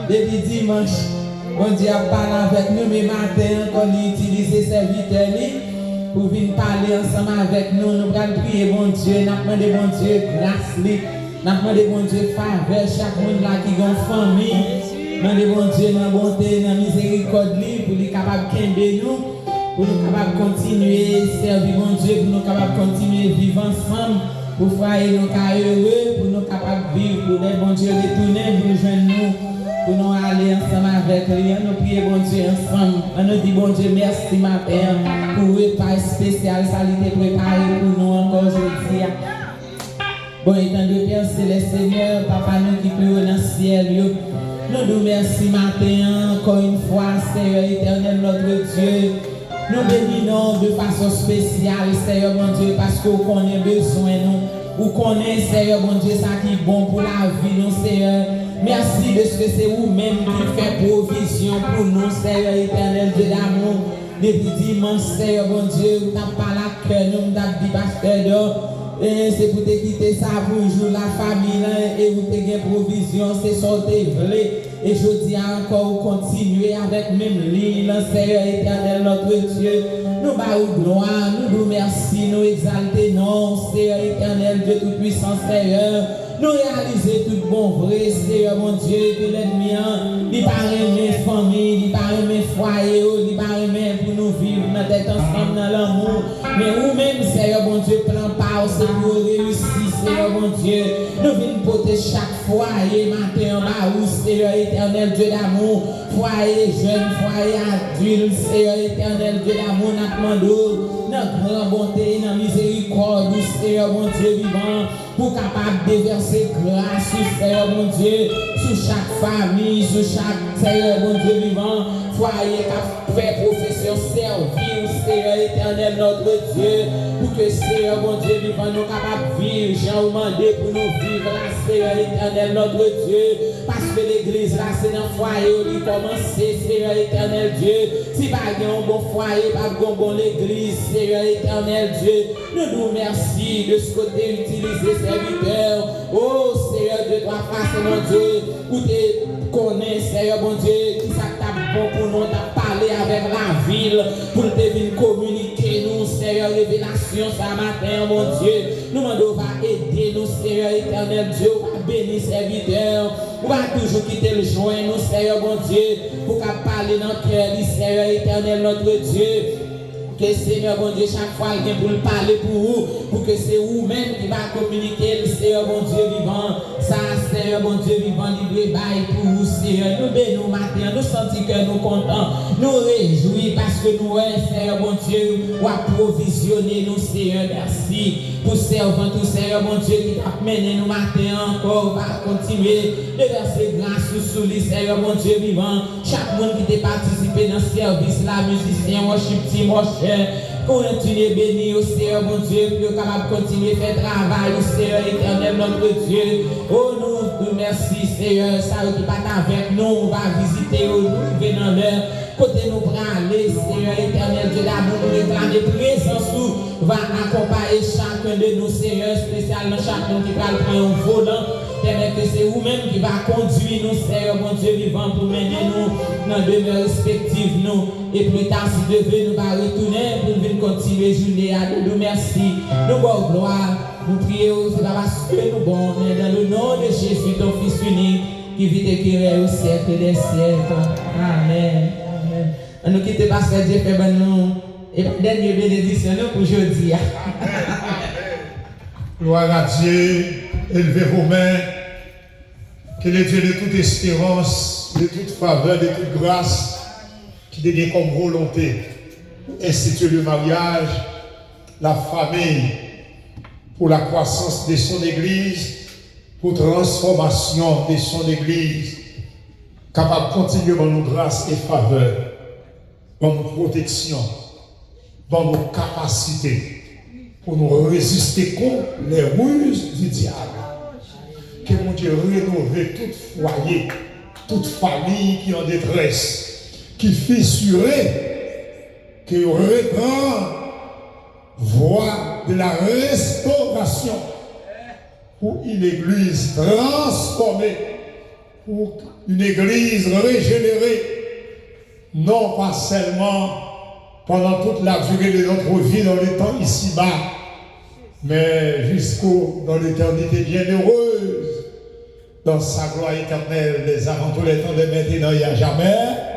Depuis dimanche, bon Dieu parle avec nous, mais matin, quand il utilise serviteurs pour venir parler ensemble avec nous, nous allons prier, bon Dieu, nous demandons, bon Dieu, grâce, nous demandons, bon Dieu, faveur, chaque monde là qui a une famille, nous demandons, bon Dieu, dans la bonté, dans la miséricorde, pour les capables de camber nous, pour nous capables de continuer à servir, bon Dieu, pour nous capables de continuer à vivre ensemble, pour faire nos cas heureux, pour nous capables de vivre, pour les bon Dieu retourner, pour rejoindre nous, pour nous aller ensemble avec lui. Nous prions bon Dieu ensemble. On nous dit bon Dieu merci matin pour le repas spécial, ça a été préparé pour nous encore aujourd'hui. Bon, étant de Père Céleste Seigneur, Papa nous qui pleure dans le ciel, nous nous merci matin encore une fois, Seigneur éternel notre Dieu. Nous bénissons de façon spéciale, Seigneur mon Dieu, parce qu'on connaît besoin nous. Ou connaît, Seigneur mon Dieu, ça qui est bon pour la vie, nous, Seigneur. Merci de ce que c'est vous-même qui fait provision pour nous, Seigneur éternel Dieu d'amour. Depuis dimanche, Seigneur mon Dieu, vous n'avez pas la cœur, nous n'avons dit pasteur et c'est pour te quitter ça pour jouer la famille et vous te gagner provision, c'est sorti vrai. Et je dis encore, continuer avec même ligne, Seigneur éternel notre Dieu. Nous baillons gloire, nous nous merci, nous exalter, non, Seigneur éternel Dieu tout-puissant, Seigneur. Nous réaliser tout bon vrai, Seigneur mon Dieu, que l'ennemi, il paraît mes familles, il paraît mes foyers, il paraît pour nous vivre notre tête ensemble dans l'amour. Mais vous-même, Seigneur mon Dieu, prends part, c'est pour réussir, Seigneur mon Dieu. Nous venons porter chaque foyer, matin en bas, Seigneur éternel Dieu d'amour, foyer jeune, foyer adulte, Seigneur éternel Dieu d'amour, notre grande bonté, notre miséricorde, Seigneur mon Dieu vivant, pour capable de déverser grâce, Seigneur mon Dieu, sur chaque famille, sur chaque Seigneur mon Dieu vivant, foyer qui fait profession servir, Seigneur éternel notre Dieu, pour que Seigneur mon Dieu vivant nous capable de vivre, j'ai demandé pour nous vivre là, Seigneur éternel notre Dieu, parce que l'église là c'est dans le foyer où il commence, Seigneur éternel Dieu, si pas un bon foyer, pas un bon l'église, Seigneur éternel Dieu, nous nous remercions de ce côté utilisé serviteur, oh Seigneur Dieu, toi face mon Dieu, où tu connais, Seigneur mon Dieu, qui ça t'a bon pour nous, t'as parlé avec la ville, pour te venir communiquer nous, Seigneur, révélation ce matin, mon Dieu, nous demandons va aider nous, Seigneur éternel Dieu, va bénir serviteur, on va toujours quitter le joint, nous, Seigneur mon Dieu, pour qu'à parler dans le cœur, Seigneur éternel notre Dieu. Que Seigneur mon Dieu, chaque fois il vient pour le parler pour vous, pour que c'est vous-même qui va communiquer le Seigneur mon Dieu vivant. Ça, Seigneur mon Dieu vivant, libre bail pour vous, Seigneur. Nous bénissons matin, nous sentons que nous contents, nous réjouis parce que nous, Seigneur mon Dieu, ou approvisionner nous, Seigneur. Merci pour servir tout, Seigneur mon Dieu, qui t'a mené nous matin encore, va continuer de verser grâce sur lui, Seigneur mon Dieu vivant. Chaque monde qui t'a participé dans ce service, la musicien, worship team, continuez à bénir au Seigneur mon Dieu, pour capable de continuer à faire travail au Seigneur éternel notre Dieu. Oh nous merci Seigneur, ça qui pas avec nous, on va visiter, nous venons l'heure, côté nous pour aller, Seigneur éternel Dieu d'amour, nous réclamer présence, va accompagner chacun de nous, Seigneur, spécialement chacun qui va prendre un volant. Permet que c'est vous-même qui va conduire nous, Seigneur, mon Dieu vivant, pour mener nous dans demeures respectives, nous. Et plus tard, si Dieu veut, nous allons retourner pour venir continuer la journée à nous. Merci. Nous bon gloire. Nous prions, c'est pas parce que nous bon, mais dans le nom de Jésus, ton Fils unique, qui vit et qui règne au siècle des siècles. Amen. Amen. Nous quittons parce que Dieu fait nous. Et dernière bénédiction pour aujourd'hui. Gloire à Dieu. Élevez vos mains. Que le Dieu de toute espérance, de toute faveur, de toute grâce, qui dégaine comme volonté, institue le mariage, la famille, pour la croissance de son Église, pour transformation de son Église, capable de continuer dans nos grâces et faveurs, dans nos protections, dans nos capacités, pour nous résister contre les ruses du diable. Que mon Dieu rénove tout foyer, toute famille qui est en détresse, qui fissurée, qui reprend voie de la restauration pour une église transformée, pour une église régénérée, non pas seulement pendant toute la durée de notre vie dans les temps ici-bas, mais dans l'éternité bienheureuse, dans sa gloire éternelle, les avant tous les temps de maintenant et à jamais.